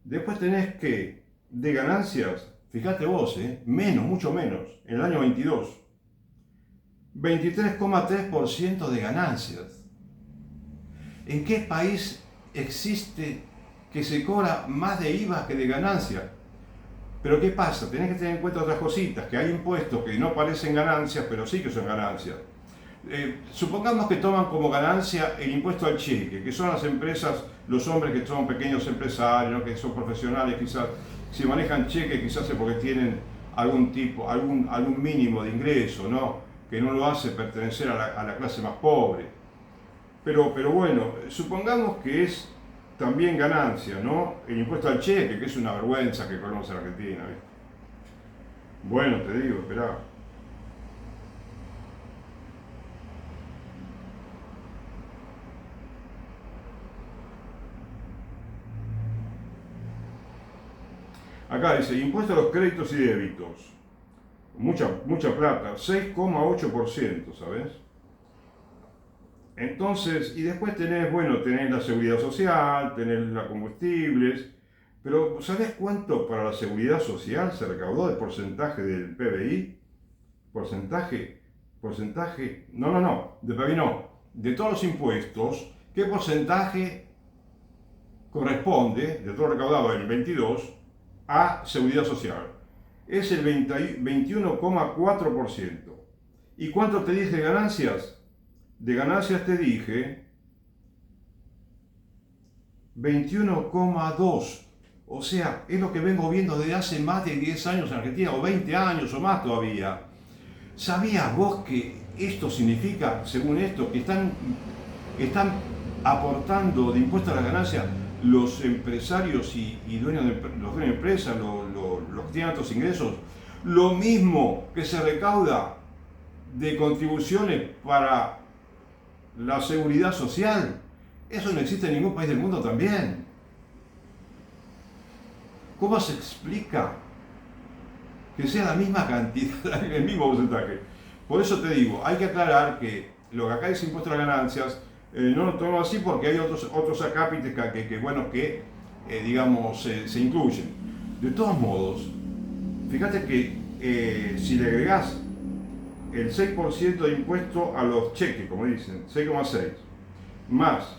Después tenés que, de ganancias, fíjate vos, menos, mucho menos, en el año 22. 23,3% de ganancias. ¿En qué país existe que se cobra más de IVA que de ganancias? Pero ¿qué pasa? Tenés que tener en cuenta otras cositas, que hay impuestos que no parecen ganancias, pero sí que son ganancias. Supongamos que toman como ganancia el impuesto al cheque, que son las empresas, los hombres que son pequeños empresarios, ¿no? Que son profesionales, quizás si manejan cheques, quizás es porque tienen algún mínimo de ingreso, ¿no? Que no lo hace pertenecer a la clase más pobre. Pero bueno, supongamos que es también ganancia, ¿no? El impuesto al cheque, que es una vergüenza que cobramos en Argentina, ¿viste? Bueno, te digo, esperá. Acá dice, impuesto a los créditos y débitos. Mucha plata, 6,8%, ¿sabes? Entonces, y después tenés la seguridad social, tenés los combustibles, pero ¿sabés cuánto para la seguridad social se recaudó de porcentaje del PBI? De PBI no, de todos los impuestos, ¿qué porcentaje corresponde, de todo recaudado en el 22, a seguridad social? Es el 21,4%. ¿Y cuánto te dije de ganancias? De ganancias te dije 21,2%. O sea, es lo que vengo viendo desde hace más de 10 años en Argentina, o 20 años o más todavía. ¿Sabías vos que esto significa, según esto, que están aportando de impuestos a las ganancias los empresarios y dueños de empresas, los que tienen altos ingresos, lo mismo que se recauda de contribuciones para la seguridad social? Eso no existe en ningún país del mundo también. ¿Cómo se explica que sea la misma cantidad, el mismo porcentaje? Por eso te digo, hay que aclarar que lo que acá es impuesto a las ganancias, no lo tomamos así porque hay otros acápites que se incluyen. De todos modos, fíjate que si le agregás el 6% de impuesto a los cheques, como dicen, 6,6, más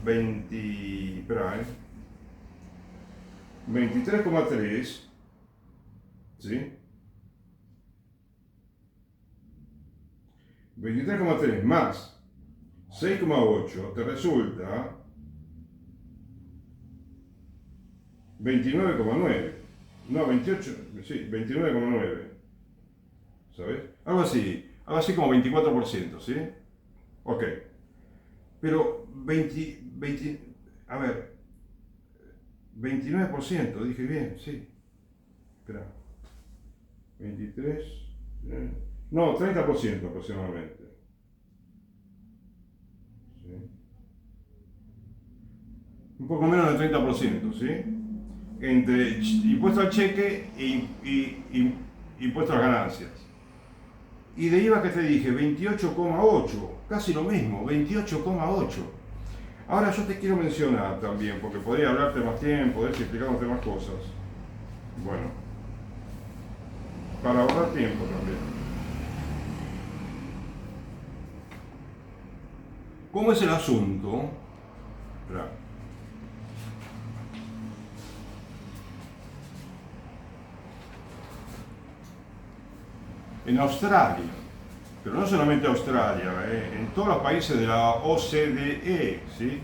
23,3, ¿sí? 23,3 más 6,8 te resulta 29,9. No, 28, sí, 29,9. ¿Sabes? Algo así como 24%, ¿sí? Ok. Pero 29%, dije bien, sí. Espera. 23, no, 30% aproximadamente. ¿Sí? Un poco menos del 30%, ¿sí? Entre impuesto al cheque y impuesto a las ganancias. Y de IVA que te dije, 28,8, casi lo mismo, 28,8. Ahora yo te quiero mencionar también, porque podría hablarte más tiempo, podría explicándote más cosas. Bueno, para ahorrar tiempo también. ¿Cómo es el asunto? Esperá. En Australia, pero no solamente Australia, en todos los países de la OCDE, ¿sí?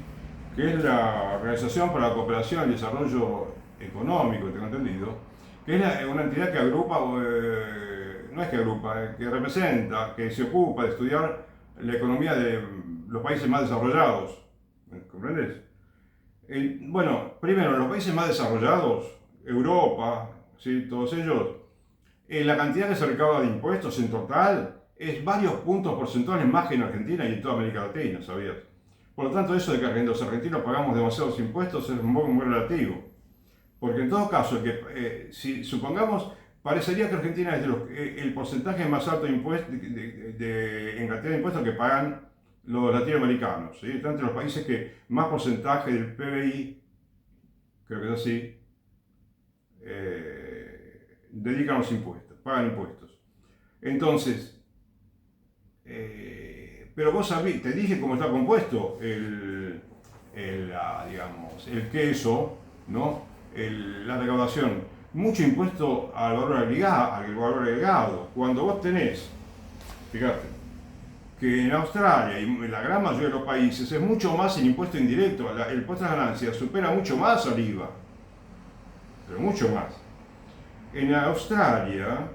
Que es la Organización para la Cooperación y el Desarrollo Económico, tengo entendido, que es una entidad que agrupa, no es que agrupa, que representa, que se ocupa de estudiar la economía de los países más desarrollados, ¿comprendes? Bueno, primero, los países más desarrollados, Europa, ¿sí? Todos ellos, la cantidad que se recauda de impuestos en total es varios puntos porcentuales más que en Argentina y en toda América Latina, ¿sabías? Por lo tanto, eso de que los argentinos pagamos demasiados impuestos es muy relativo. Porque en todo caso, si supongamos, parecería que Argentina es el porcentaje más alto de en cantidad de impuestos que pagan los latinoamericanos, ¿sí? Está entre los países que más porcentaje del PBI, creo que es así, dedican los impuestos, pagan impuestos. Entonces, pero vos sabés, te dije cómo está compuesto digamos, el queso, ¿no? La recaudación. Mucho impuesto al valor agregado. Cuando vos tenés, fíjate, que en Australia y en la gran mayoría de los países es mucho más el impuesto indirecto, el impuesto a las ganancias supera mucho más al IVA, pero mucho más. En Australia,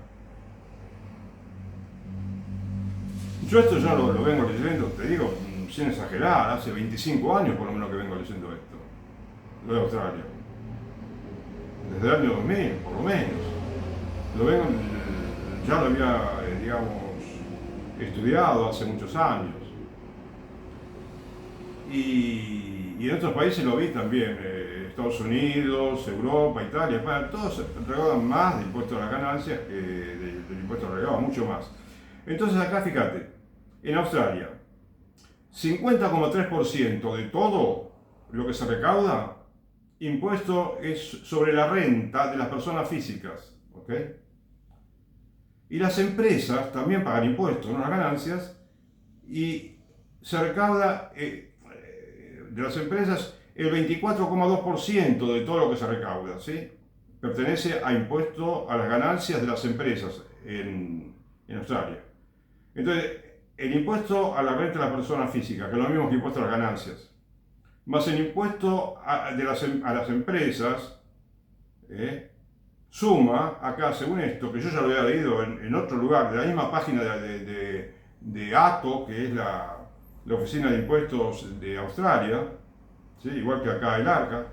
yo esto ya lo vengo leyendo, te digo, sin exagerar, hace 25 años por lo menos que vengo leyendo esto, lo de Australia. Desde el año 2000, por lo menos. Ya lo había, digamos, estudiado hace muchos años. Y en otros países lo vi también, Estados Unidos, Europa, Italia, España, todos recaudan más del impuesto a las ganancias que del impuesto agregado, mucho más. Entonces acá fíjate, en Australia, 50,3% de todo lo que se recauda, impuesto es sobre la renta de las personas físicas, ¿ok? Y las empresas también pagan impuestos, ¿no? Las ganancias, y se recauda de las empresas el 24,2% de todo lo que se recauda, ¿sí? Pertenece a impuesto a las ganancias de las empresas en Australia. Entonces, el impuesto a la renta de las personas físicas, que es lo mismo que impuesto a las ganancias, más el impuesto a las empresas, suma, acá según esto, que yo ya lo había leído en otro lugar, de la misma página de ATO, que es la Oficina de Impuestos de Australia, ¿sí? Igual que acá el ARCA,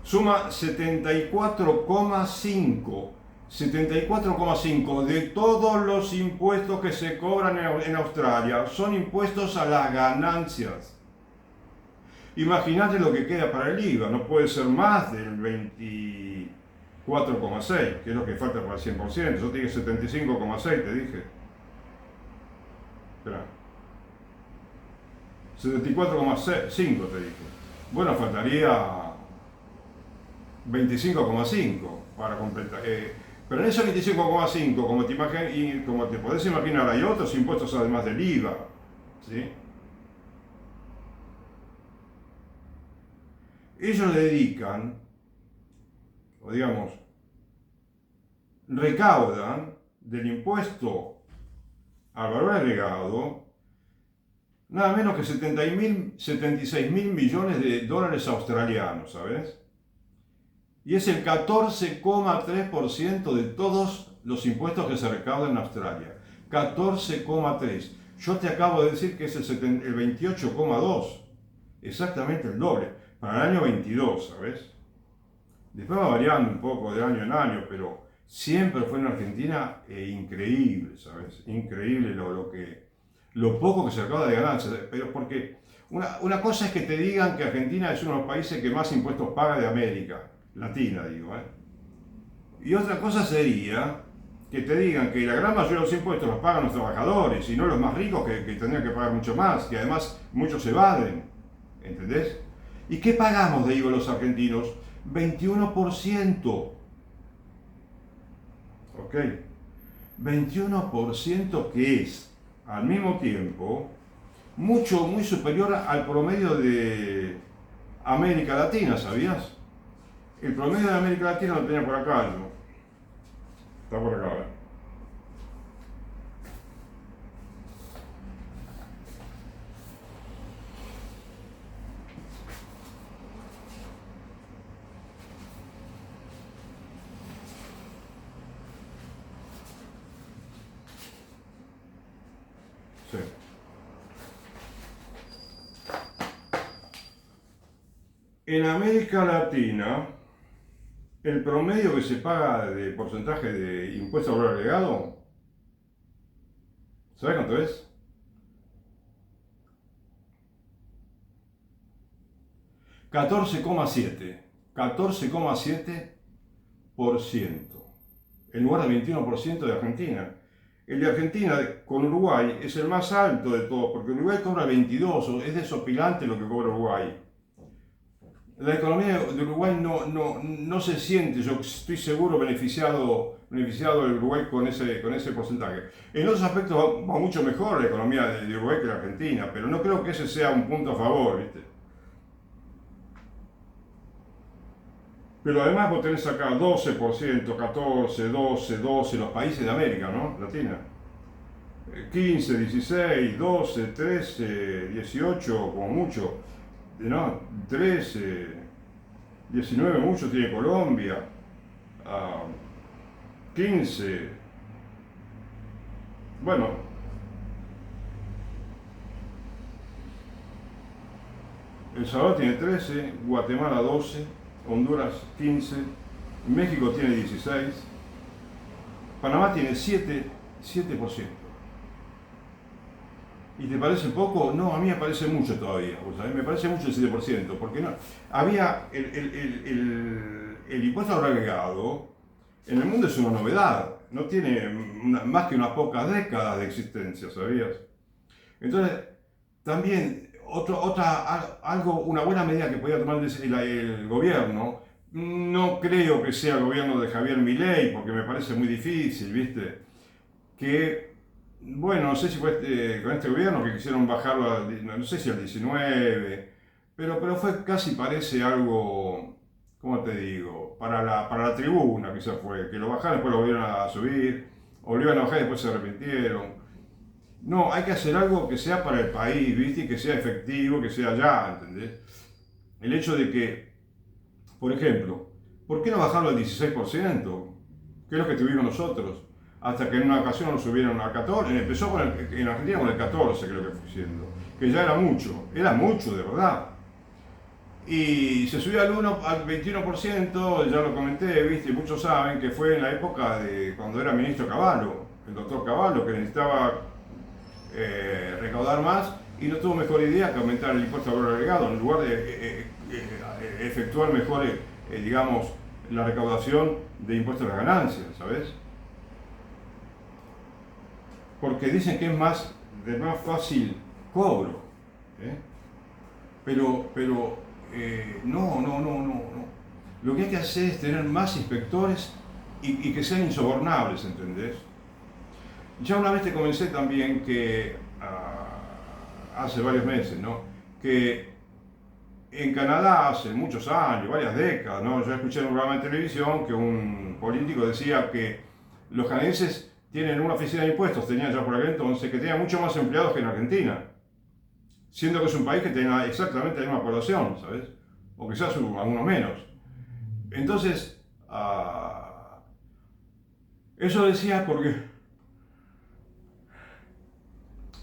suma 74,5 de todos los impuestos que se cobran en Australia son impuestos a las ganancias. Imagínate lo que queda para el IVA, no puede ser más del 24,6, que es lo que falta para el 100%. Yo te dije 75,6, te dije. Espera. 74,5 te dije. Bueno, faltaría 25,5 para completar. Pero en esos 25,5, como te podés imaginar, hay otros impuestos además del IVA, ¿sí? Ellos dedican, o digamos, recaudan del impuesto al valor agregado nada menos que 76 mil millones de dólares australianos, ¿sabes? Y es el 14,3% de todos los impuestos que se recaudan en Australia. 14,3%. Yo te acabo de decir que es el 28,2%. Exactamente el doble. Para el año 22, ¿sabes? Después va variando un poco de año en año, pero siempre fue en Argentina increíble, ¿sabes? Increíble lo poco que se recauda de ganancias. Pero porque una cosa es que te digan que Argentina es uno de los países que más impuestos paga de América Latina, digo, Y otra cosa sería que te digan que la gran mayoría de los impuestos los pagan los trabajadores y no los más ricos que tendrían que pagar mucho más, que además muchos se evaden. ¿Entendés? ¿Y qué pagamos de IVA los argentinos? 21%. ¿Ok? 21% que es, al mismo tiempo, muy superior al promedio de América Latina, ¿sabías? El promedio de América Latina lo tenía por acá, ¿no? Está por acá, ¿eh? Sí. En América Latina, el promedio que se paga de porcentaje de impuesto al valor agregado, ¿sabes cuánto es? 14,7. 14,7%. En lugar de 21% de Argentina. El de Argentina con Uruguay es el más alto de todos, porque Uruguay cobra 22, es desopilante lo que cobra Uruguay. La economía de Uruguay no se siente, yo estoy seguro, beneficiado el Uruguay con ese porcentaje. En otros aspectos va mucho mejor la economía de Uruguay que la Argentina, pero no creo que ese sea un punto a favor, ¿viste? Pero además vos tenés acá 12%, 14, 12, 12, los países de América, ¿no? Latina. 15, 16, 12, 13, 18, como mucho. ¿No? 13, 19, mucho tiene Colombia. 15. Bueno, El Salvador tiene 13, Guatemala 12, Honduras 15, México tiene 16, Panamá tiene 7%. ¿Y te parece poco? No, a mí me parece mucho todavía. O sea, me parece mucho el 7%, porque no. Había el impuesto al agregado, en el mundo es una novedad, no tiene más que unas pocas décadas de existencia, ¿sabías? Entonces, también una buena medida que podía tomar el gobierno, no creo que sea el gobierno de Javier Milei, porque me parece muy difícil, ¿viste? Que, bueno, no sé si fue con este gobierno que quisieron bajarlo, no sé si al 19, pero fue casi parece algo, ¿cómo te digo? Para la tribuna quizás fue, que lo bajaron, después lo volvieron a subir, o lo iban a bajar y después se arrepintieron. No, hay que hacer algo que sea para el país, ¿viste? Y que sea efectivo, que sea ya, ¿entendés? El hecho de que, por ejemplo, ¿por qué no bajarlo al 16%? ¿Qué es lo que tuvimos nosotros? Hasta que en una ocasión lo subieron al 14%, empezó en Argentina con el 14%, creo que fue siendo, que ya era mucho de verdad. Y se subió al 21%, ya lo comenté, ¿viste? Muchos saben que fue en la época de cuando era ministro Cavallo, el doctor Cavallo, que necesitaba recaudar más y no tuvo mejor idea que aumentar el impuesto al valor agregado en lugar de efectuar mejor, digamos, la recaudación de impuestos a las ganancias, ¿sabes? Porque dicen que es de más fácil cobro, ¿eh? Pero no. Lo que hay que hacer es tener más inspectores y que sean insobornables, ¿entendés? Ya una vez te comencé también que, hace varios meses, ¿no? Que en Canadá hace muchos años, varias décadas, ¿no? Yo escuché en un programa de televisión que un político decía que los canadienses tienen una oficina de impuestos, tenían ya por aquel entonces, que tenían mucho más empleados que en Argentina, siendo que es un país que tiene exactamente la misma población, ¿sabes? O quizás algunos menos. Entonces, eso decía porque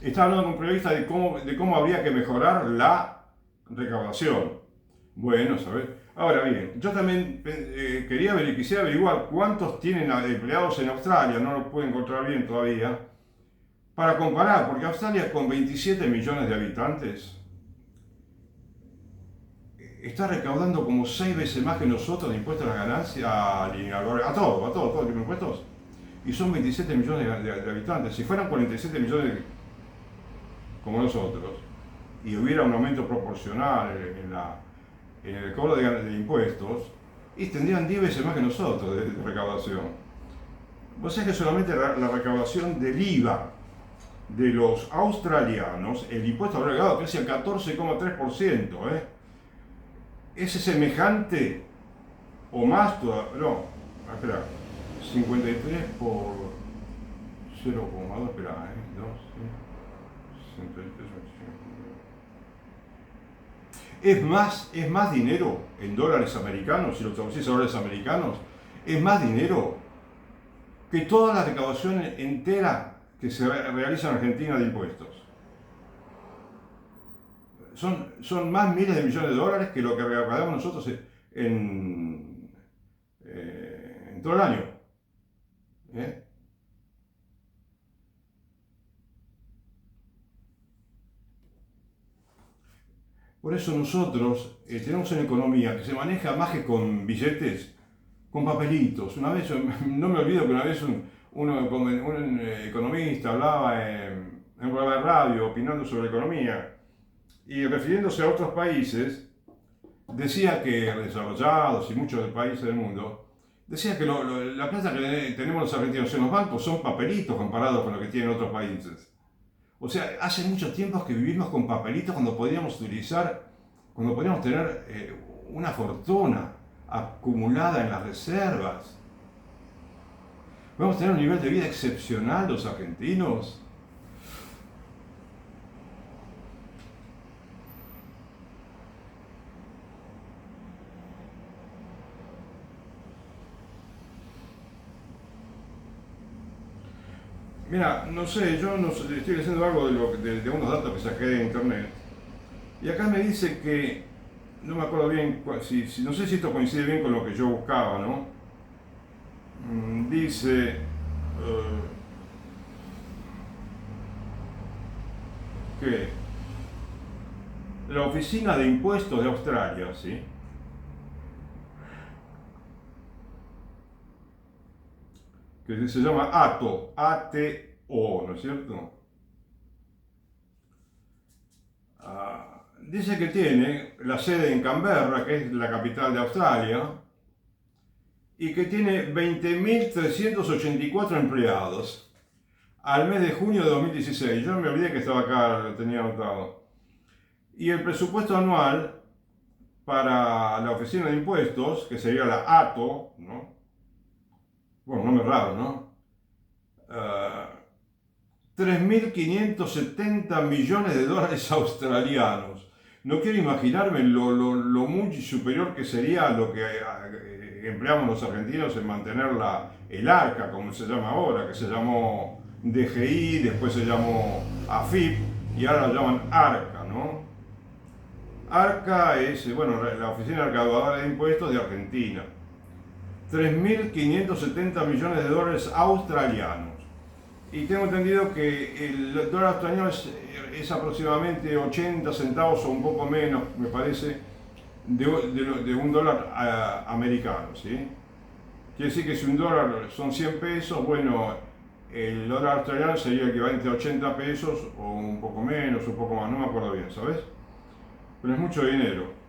estaba hablando con un periodista de cómo habría que mejorar la recaudación. Bueno, ¿sabes? Ahora bien, yo también quisiera averiguar cuántos tienen empleados en Australia, no lo puedo encontrar bien todavía, para comparar, porque Australia con 27 millones de habitantes está recaudando como 6 veces más que nosotros de impuestos a la ganancia, a todo tipo de impuestos. Y son 27 millones de habitantes. Si fueran 47 millones como nosotros, y hubiera un aumento proporcional en el cobro de impuestos, y tendrían 10 veces más que nosotros de recaudación. Vos sabés que solamente la recaudación del IVA de los australianos, el impuesto agregado crece al 14,3%, ¿Es semejante o más todavía? No, espera, 53 por 0,2, espera, 2, 63, es más dinero en dólares americanos, si lo traducís a dólares americanos, es más dinero que toda la recaudación entera que se realiza en Argentina de impuestos. Son más miles de millones de dólares que lo que recaudamos nosotros en todo el año. ¿Eh? Por eso nosotros tenemos una economía que se maneja más que con billetes, con papelitos. Una vez, no me olvido que una vez un economista hablaba en un programa de radio opinando sobre economía y refiriéndose a otros países, decía que desarrollados y muchos países del mundo, decía que la plata que tenemos los argentinos en los bancos son papelitos comparados con lo que tienen otros países. O sea, hace mucho tiempo que vivimos con papelitos cuando podíamos tener una fortuna acumulada en las reservas. Vamos a tener un nivel de vida excepcional los argentinos. Mira, no sé, yo no sé, estoy leyendo algo de unos datos que saqué de internet. Y acá me dice que, no me acuerdo bien, no sé si esto coincide bien con lo que yo buscaba, ¿no? Dice que la Oficina de Impuestos de Australia, ¿sí? Que se llama ATO, A-T-O, ¿no es cierto? Dice que tiene la sede en Canberra, que es la capital de Australia, y que tiene 20.384 empleados al mes de junio de 2016. Yo me olvidé que estaba acá, lo tenía anotado. Y el presupuesto anual para la Oficina de Impuestos, que sería la ATO, ¿no? Bueno, nombre raro, ¿no? 3.570 millones de dólares australianos. No quiero imaginarme lo muy superior que sería lo que empleamos los argentinos en mantener el ARCA, como se llama ahora, que se llamó DGI, después se llamó AFIP y ahora lo llaman ARCA, ¿no? ARCA es, bueno, la Oficina Recaudadora de Impuestos de Argentina. 3.570 millones de dólares australianos. Y tengo entendido que el dólar australiano es aproximadamente 80 centavos o un poco menos, me parece, de un dólar americano, ¿sí? Quiere decir que si un dólar son 100 pesos, bueno, el dólar australiano sería equivalente a 80 pesos o un poco menos, un poco más, no me acuerdo bien, ¿sabes? Pero es mucho dinero.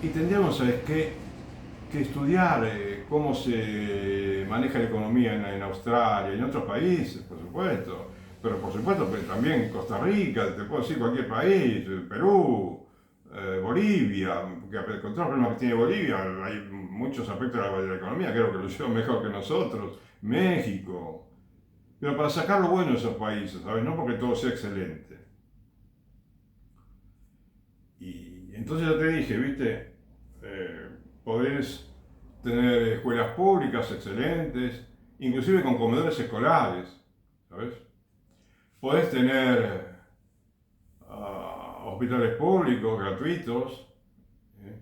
Y tendríamos, ¿sabes qué? Que estudiar cómo se maneja la economía en Australia y en otros países, por supuesto. Pero por supuesto también en Costa Rica, te puedo decir cualquier país, Perú, Bolivia, que con todos los problemas que tiene Bolivia, hay muchos aspectos de la economía, creo que lo llevan mejor que nosotros, México. Pero para sacar lo bueno de esos países, ¿sabes? No porque todo sea excelente. Y entonces ya te dije, ¿viste? Podés tener escuelas públicas excelentes, inclusive con comedores escolares, ¿sabes? Podés tener hospitales públicos gratuitos, ¿eh?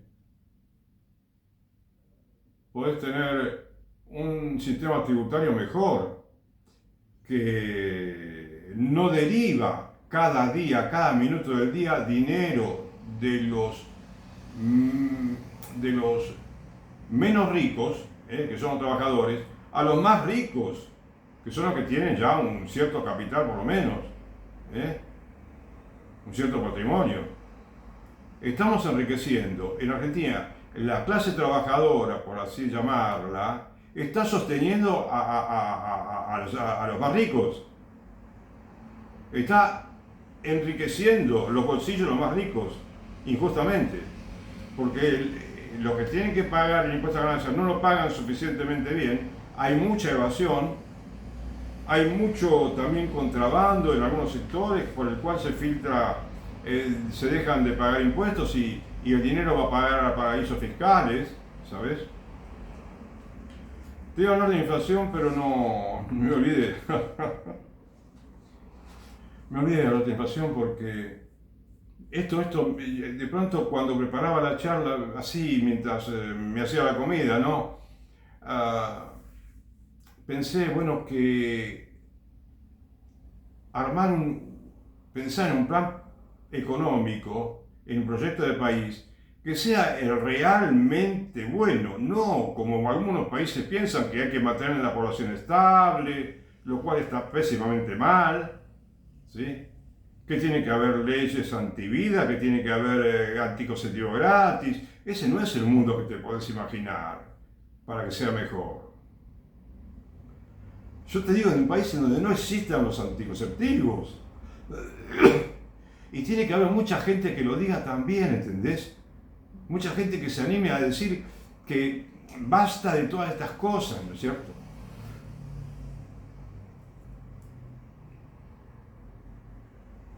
Podés tener un sistema tributario mejor. que no deriva cada día, cada minuto del día, dinero de los menos ricos, que son los trabajadores, a los más ricos, que son los que tienen ya un cierto capital por lo menos, un cierto patrimonio. Estamos enriqueciendo. En Argentina, la clase trabajadora, por así llamarla, está sosteniendo a los más ricos. Está enriqueciendo los bolsillos de los más ricos, injustamente. Porque los que tienen que pagar el impuesto a ganancias no lo pagan suficientemente bien. Hay mucha evasión, hay mucho también contrabando en algunos sectores por el cual se filtra, se dejan de pagar impuestos y el dinero va a pagar a paraísos fiscales, ¿sabes? Te iba a hablar de inflación, pero no me olvidé. Me olvidé de hablar de inflación porque esto, de pronto cuando preparaba la charla, así mientras me hacía la comida, ¿no? Pensé, bueno, que pensar en un plan económico, en un proyecto de país, que sea el realmente bueno, no como algunos países piensan que hay que mantener la población estable, lo cual está pésimamente mal, ¿sí? Que tiene que haber leyes antivida, que tiene que haber anticonceptivo gratis. Ese no es el mundo que te podés imaginar para que sea mejor. Yo te digo, en un país en donde no existan los anticonceptivos, y tiene que haber mucha gente que lo diga también, ¿entendés? Mucha gente que se anime a decir que basta de todas estas cosas, ¿no es cierto?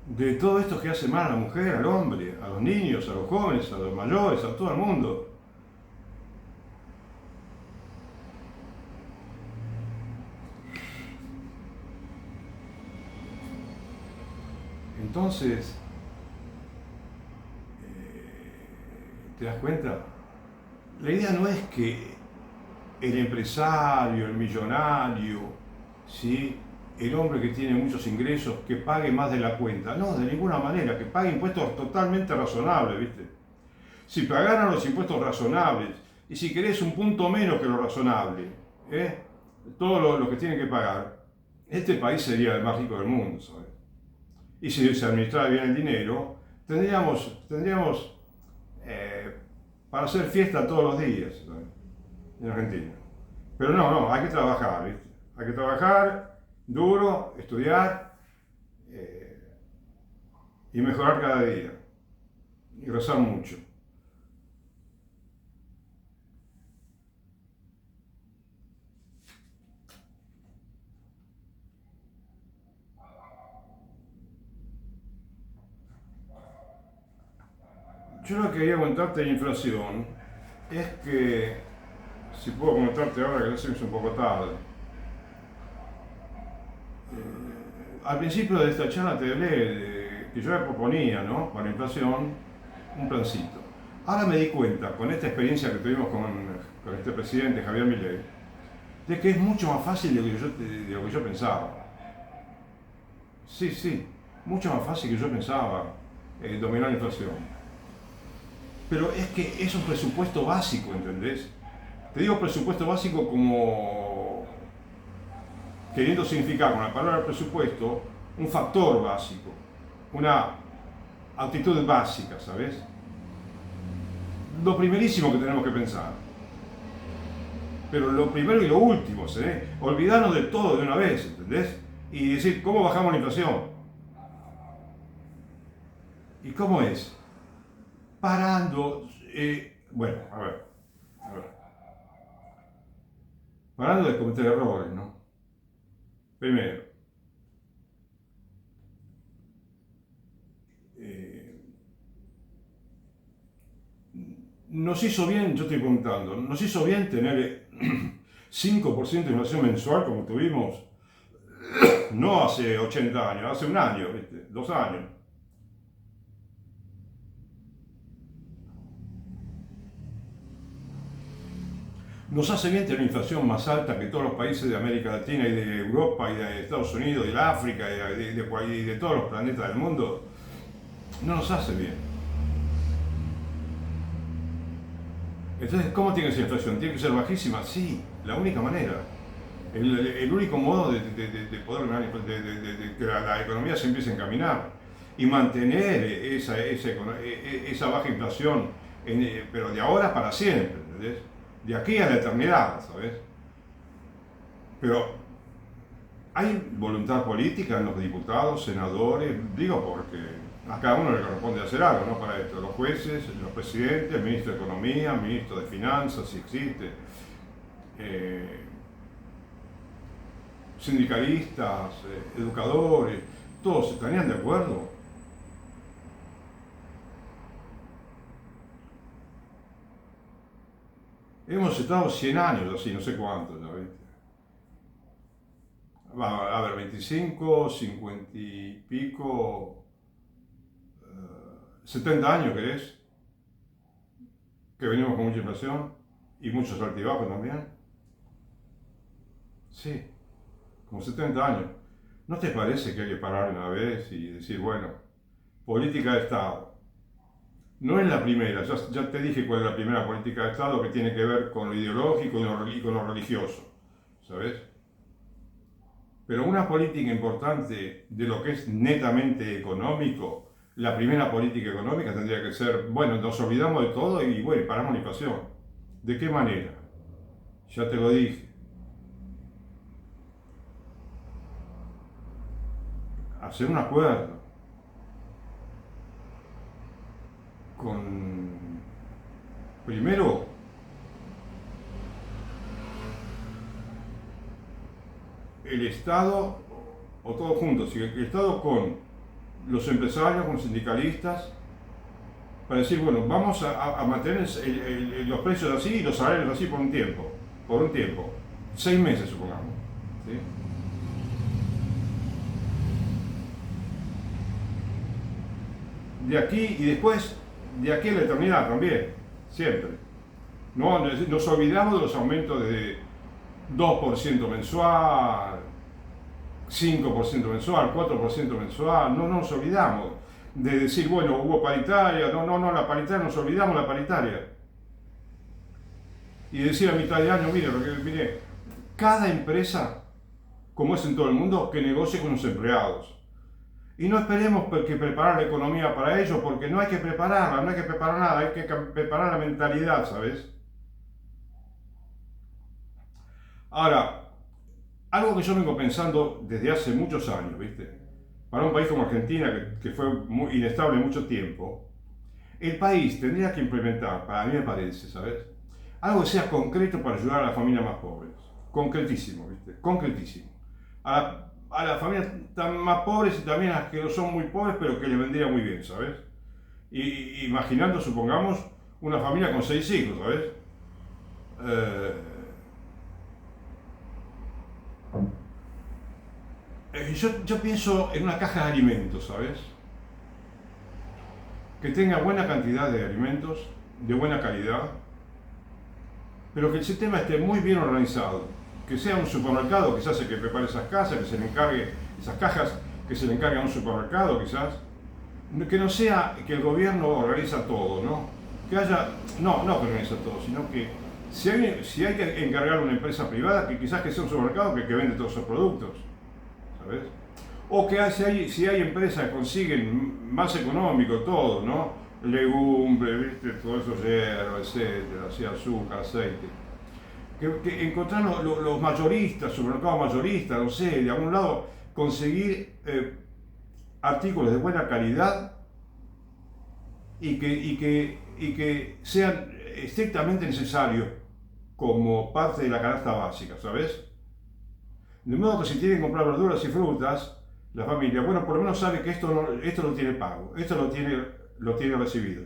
De todo esto que hace mal a la mujer, al hombre, a los niños, a los jóvenes, a los mayores, a todo el mundo. Entonces, ¿te das cuenta? La idea no es que el empresario, el millonario, ¿sí? El hombre que tiene muchos ingresos, que pague más de la cuenta. No, de ninguna manera, que pague impuestos totalmente razonables, ¿viste? Si pagaran los impuestos razonables, y si querés un punto menos que lo razonable, todo lo que tienen que pagar, este país sería el más rico del mundo, ¿sabes? Y si se administrara bien el dinero, tendríamos para hacer fiesta todos los días, ¿sabes? En Argentina. Pero no, hay que trabajar, ¿viste? Hay que trabajar duro, estudiar y mejorar cada día. Y rezar mucho. Yo lo que quería contarte de inflación es que, si puedo comentarte ahora que ya se me hizo un poco tarde, al principio de esta charla te hablé de que yo le proponía, ¿no?, para la inflación, un plancito. Ahora me di cuenta, con esta experiencia que tuvimos con este presidente Javier Milei, de que es mucho más fácil de lo que yo pensaba. Sí, mucho más fácil que yo pensaba dominar la inflación. Pero es que es un presupuesto básico, ¿entendés? Te digo presupuesto básico como queriendo significar con la palabra presupuesto un factor básico, una actitud básica, ¿sabes? Lo primerísimo que tenemos que pensar. Pero lo primero y lo último, ¿sí? Olvidarnos de todo de una vez, ¿entendés? Y decir, ¿cómo bajamos la inflación? ¿Y cómo es? Parando, bueno, a ver. Parando de cometer errores, ¿no? Primero, nos hizo bien, yo estoy preguntando, nos hizo bien tener 5% de inflación mensual como tuvimos, no hace 80 años, hace un año, ¿viste? 2 años. Nos hace bien tener una inflación más alta que todos los países de América Latina y de Europa y de Estados Unidos y de África y de todos los planetas del mundo. No nos hace bien. Entonces, ¿cómo tiene que ser la inflación? ¿Tiene que ser bajísima? Sí, la única manera. El único modo de poder de que la economía se empiece a encaminar y mantener esa baja inflación, pero de ahora para siempre, ¿entendés? De aquí a la eternidad, ¿sabes? Pero hay voluntad política en los diputados, senadores, digo porque a cada uno le corresponde hacer algo, ¿no? Para esto, los jueces, los presidentes, el ministro de Economía, el ministro de Finanzas, si existe, sindicalistas, educadores, todos estarían de acuerdo. Hemos estado 100 años así, no sé cuántos, ya viste. Va a haber 25, 50 y pico, 70 años, ¿querés? Que venimos con mucha inflación y muchos altibajos también. Sí, como 70 años. ¿No te parece que hay que parar una vez y decir, bueno, política de Estado? No es la primera, ya te dije cuál es la primera política de Estado que tiene que ver con lo ideológico y con lo religioso, ¿sabes? Pero una política importante de lo que es netamente económico, la primera política económica tendría que ser, bueno, nos olvidamos de todo y bueno, paramos la inflación. ¿De qué manera? Ya te lo dije. Hacer un acuerdo con, primero, el Estado, o todos juntos, el Estado con los empresarios, con sindicalistas, para decir, bueno, vamos a mantener los precios así y los salarios así por un tiempo, 6 meses supongamos. ¿Sí? De aquí y después, de aquí a la eternidad también, siempre. No, nos olvidamos de los aumentos de 2% mensual, 5% mensual, 4% mensual, no nos olvidamos de decir, bueno, hubo paritaria, no, la paritaria, nos olvidamos la paritaria. Y decir a mitad de año, mire, cada empresa, como es en todo el mundo, que negocie con los empleados. Y no esperemos que preparar la economía para ello, porque no hay que prepararla, no hay que preparar nada, hay que preparar la mentalidad, ¿sabes? Ahora, algo que yo vengo pensando desde hace muchos años, ¿viste? Para un país como Argentina, que fue muy inestable mucho tiempo, el país tendría que implementar, para mí me parece, ¿sabes? Algo que sea concreto para ayudar a las familias más pobres. Concretísimo, ¿viste? Concretísimo. A las familias más pobres y también a las que no son muy pobres, pero que les vendría muy bien, ¿sabes? Y imaginando, supongamos, una familia con 6 hijos, ¿sabes? Yo pienso en una caja de alimentos, ¿sabes? Que tenga buena cantidad de alimentos, de buena calidad, pero que el sistema esté muy bien organizado. Que sea un supermercado, quizás el que prepare esas casas, que se le encargue esas cajas, que se le encargue a un supermercado, quizás. Que no sea que el gobierno organiza todo, ¿no? Que haya, no que organiza todo, sino que si hay que encargar a una empresa privada, que quizás que sea un supermercado que vende todos esos productos, ¿sabes? O que si hay empresas que consiguen más económico todo, ¿no? Legumbres, ¿viste? Todo eso, hierro, etcétera, así, azúcar, aceite. Que encontrar los mayoristas, supermercados mayoristas, no sé, de algún lado, conseguir artículos de buena calidad y que sean estrictamente necesarios como parte de la canasta básica, ¿sabes? De modo que si tienen que comprar verduras y frutas, la familia, bueno, por lo menos sabe que esto lo tiene pago, esto lo tiene recibido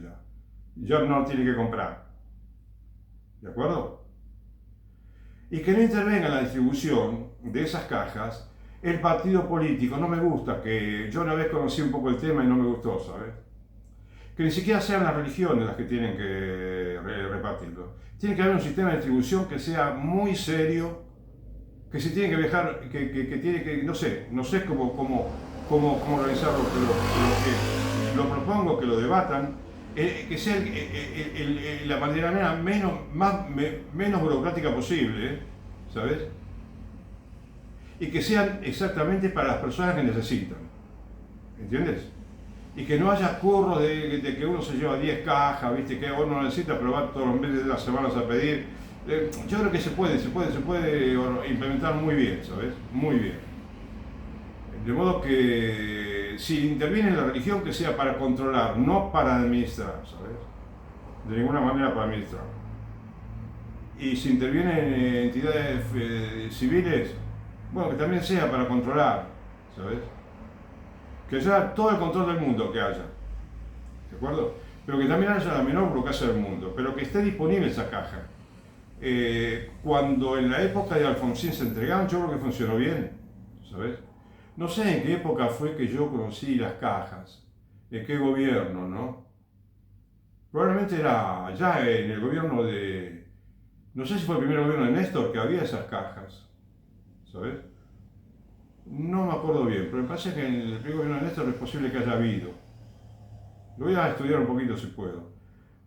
ya no lo tiene que comprar. ¿De acuerdo? Y que no intervenga en la distribución de esas cajas el partido político. No me gusta, que yo una vez conocí un poco el tema y no me gustó, ¿sabes? Que ni siquiera sean las religiones las que tienen que repartir debatirlo. Tiene que haber un sistema de distribución que sea muy serio, que se tiene que viajar, que tiene que, no sé cómo organizarlo, pero que lo propongo, que lo debatan, que sea la manera menos burocrática posible, ¿sabes? Y que sean exactamente para las personas que necesitan, ¿entiendes? Y que no haya curro de que uno se lleva 10 cajas, ¿viste? Que uno necesita probar todos los meses de las semanas a pedir. Yo creo que se puede implementar muy bien, ¿sabes? Muy bien. De modo que si interviene en la religión, que sea para controlar, no para administrar, ¿sabes? De ninguna manera para administrar. Y si interviene en entidades civiles, bueno, que también sea para controlar, ¿sabes? Que haya todo el control del mundo que haya, ¿de acuerdo? Pero que también haya la menor burocracia del mundo, pero que esté disponible esa caja. Cuando en la época de Alfonsín se entregaron, yo creo que funcionó bien, ¿sabes? No sé en qué época fue que yo conocí las cajas, en qué gobierno, ¿no? Probablemente era ya en el gobierno de... No sé si fue el primer gobierno de Néstor que había esas cajas, ¿sabes? No me acuerdo bien, pero me parece que en el primer gobierno de Néstor es posible que haya habido. Lo voy a estudiar un poquito si puedo.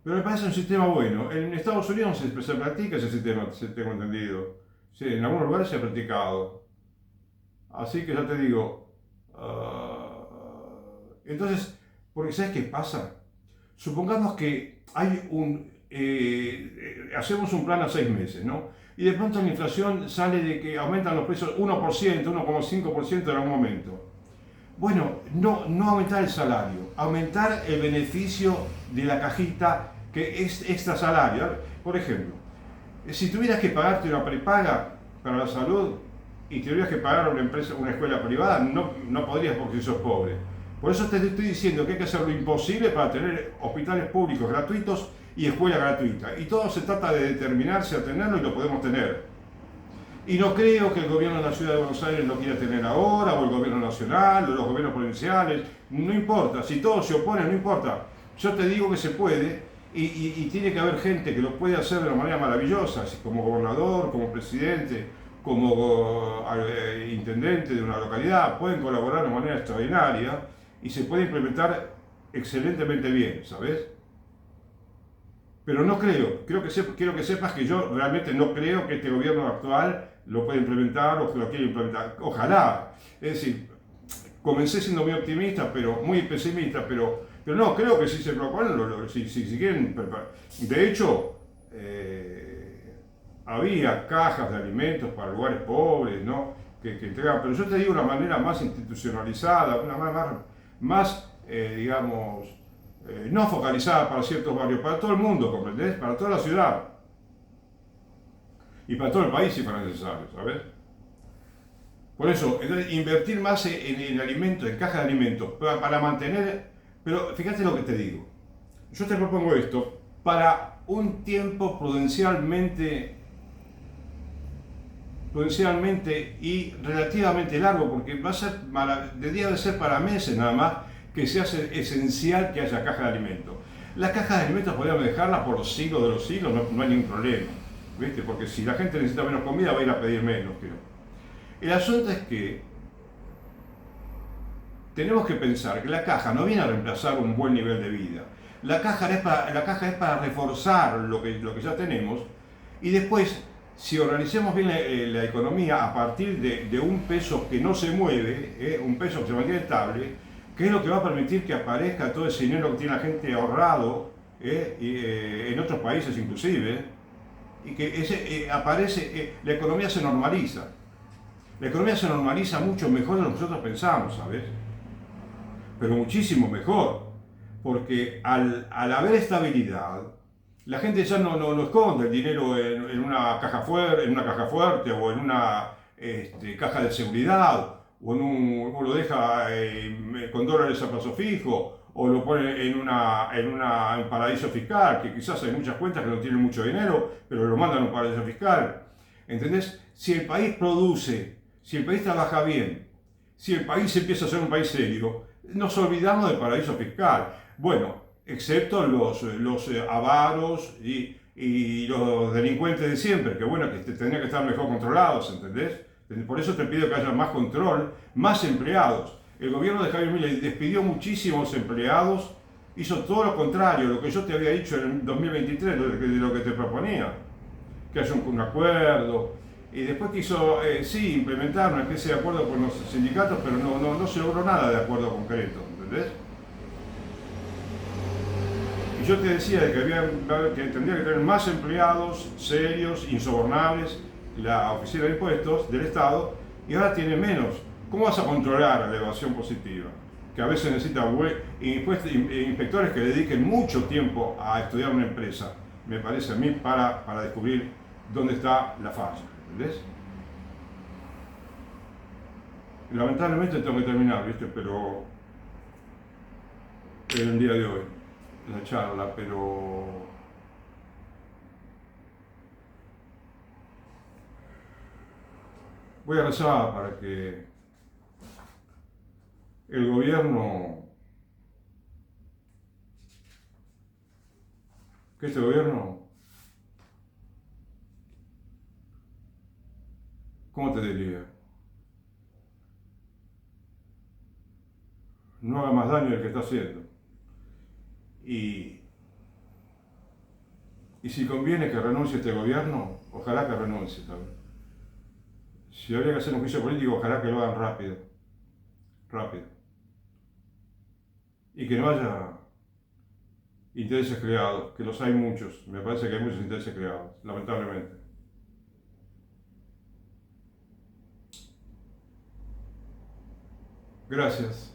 Pero me parece un sistema bueno. En Estados Unidos se practica ese sistema, tengo entendido. Sí, en algunos lugares se ha practicado. Así que ya te digo. Entonces, porque ¿sabes qué pasa? Supongamos que hay hacemos un plan a 6 meses, ¿no? Y de pronto la inflación sale de que aumentan los precios 1%, 1,5% en algún momento. Bueno, no aumentar el salario, aumentar el beneficio de la cajita que es extra salario. Por ejemplo, si tuvieras que pagarte una prepaga para la salud y tuvieras que pagar a una escuela privada, no podrías porque sos pobre. Por eso te estoy diciendo que hay que hacer lo imposible para tener hospitales públicos gratuitos y escuela gratuita. Y todo se trata de determinarse a tenerlo y lo podemos tener. Y no creo que el gobierno de la ciudad de Buenos Aires lo quiera tener ahora, o el gobierno nacional, o los gobiernos provinciales, no importa, si todos se oponen, no importa. Yo te digo que se puede, y tiene que haber gente que lo puede hacer de una manera maravillosa, así como gobernador, como presidente, como intendente de una localidad, pueden colaborar de una manera extraordinaria, y se puede implementar excelentemente bien, ¿sabes? Pero no quiero que sepas que yo realmente no creo que este gobierno actual lo pueda implementar o que lo quiera implementar. Ojalá. Es decir, comencé siendo muy optimista, pero muy pesimista, pero no, creo que si se proponen, si quieren. De hecho, había cajas de alimentos para lugares pobres, ¿no? Que entregan, pero yo te digo una manera más institucionalizada, una más digamos, no focalizada para ciertos barrios, para todo el mundo, ¿comprendés? Para toda la ciudad. Y para todo el país si fuera necesario, ¿sabes? Por eso, entonces, invertir más en alimentos, en cajas de alimentos, para mantener... Pero fíjate lo que te digo. Yo te propongo esto para un tiempo prudencialmente y relativamente largo, porque debe ser para meses nada más, que se hace esencial que haya caja de alimentos. Las cajas de alimentos podríamos dejarlas por los siglos de los siglos, no hay ningún problema, ¿viste? Porque si la gente necesita menos comida va a ir a pedir menos, creo. El asunto es que tenemos que pensar que la caja no viene a reemplazar un buen nivel de vida. La caja es para reforzar lo que ya tenemos, y después, si organizamos bien la economía a partir de un peso que no se mueve, un peso que se mantiene estable, que es lo que va a permitir que aparezca todo ese dinero que tiene la gente ahorrado, en otros países inclusive, y que aparece, la economía se normaliza. La economía se normaliza mucho mejor de lo que nosotros pensamos, ¿sabes? Pero muchísimo mejor, porque al haber estabilidad, la gente ya no esconde el dinero en una caja fuerte o en una caja de seguridad, o o lo deja con dólares a plazo fijo, o lo pone en un paraíso fiscal, que quizás hay muchas cuentas que no tienen mucho dinero, pero lo mandan a un paraíso fiscal. ¿Entendés? Si el país produce, si el país trabaja bien, si el país empieza a ser un país serio, nos olvidamos del paraíso fiscal. Bueno, excepto los avaros y y los delincuentes de siempre, que bueno, que tendrían que estar mejor controlados, ¿entendés? Por eso te pido que haya más control, más empleados. El gobierno de Javier Milei despidió muchísimos empleados, hizo todo lo contrario, lo que yo te había dicho en 2023, de lo que te proponía, que haya un acuerdo, y después quiso, sí, implementar una especie de acuerdo con los sindicatos, pero no se logró nada de acuerdo concreto, ¿entendés? Y yo te decía de que tendría que tener más empleados serios, insobornables, la Oficina de Impuestos del Estado, y ahora tiene menos. ¿Cómo vas a controlar la evasión positiva? Que a veces necesita inspectores que dediquen mucho tiempo a estudiar una empresa, me parece a mí, para descubrir dónde está la falla, ¿entendés? Lamentablemente tengo que terminar, ¿viste? Pero en el día de hoy, la charla, pero voy a rezar para que el gobierno, que este gobierno, ¿cómo te diría? No haga más daño del que está haciendo. Y si conviene que renuncie este gobierno, ojalá que renuncie también. Si habría que hacer un juicio político, ojalá que lo hagan rápido. Rápido. Y que no haya intereses creados, que los hay muchos. Me parece que hay muchos intereses creados, lamentablemente. Gracias.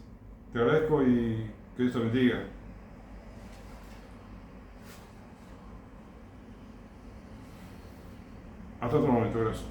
Te agradezco y que Dios te bendiga. Hasta otro momento, gracias.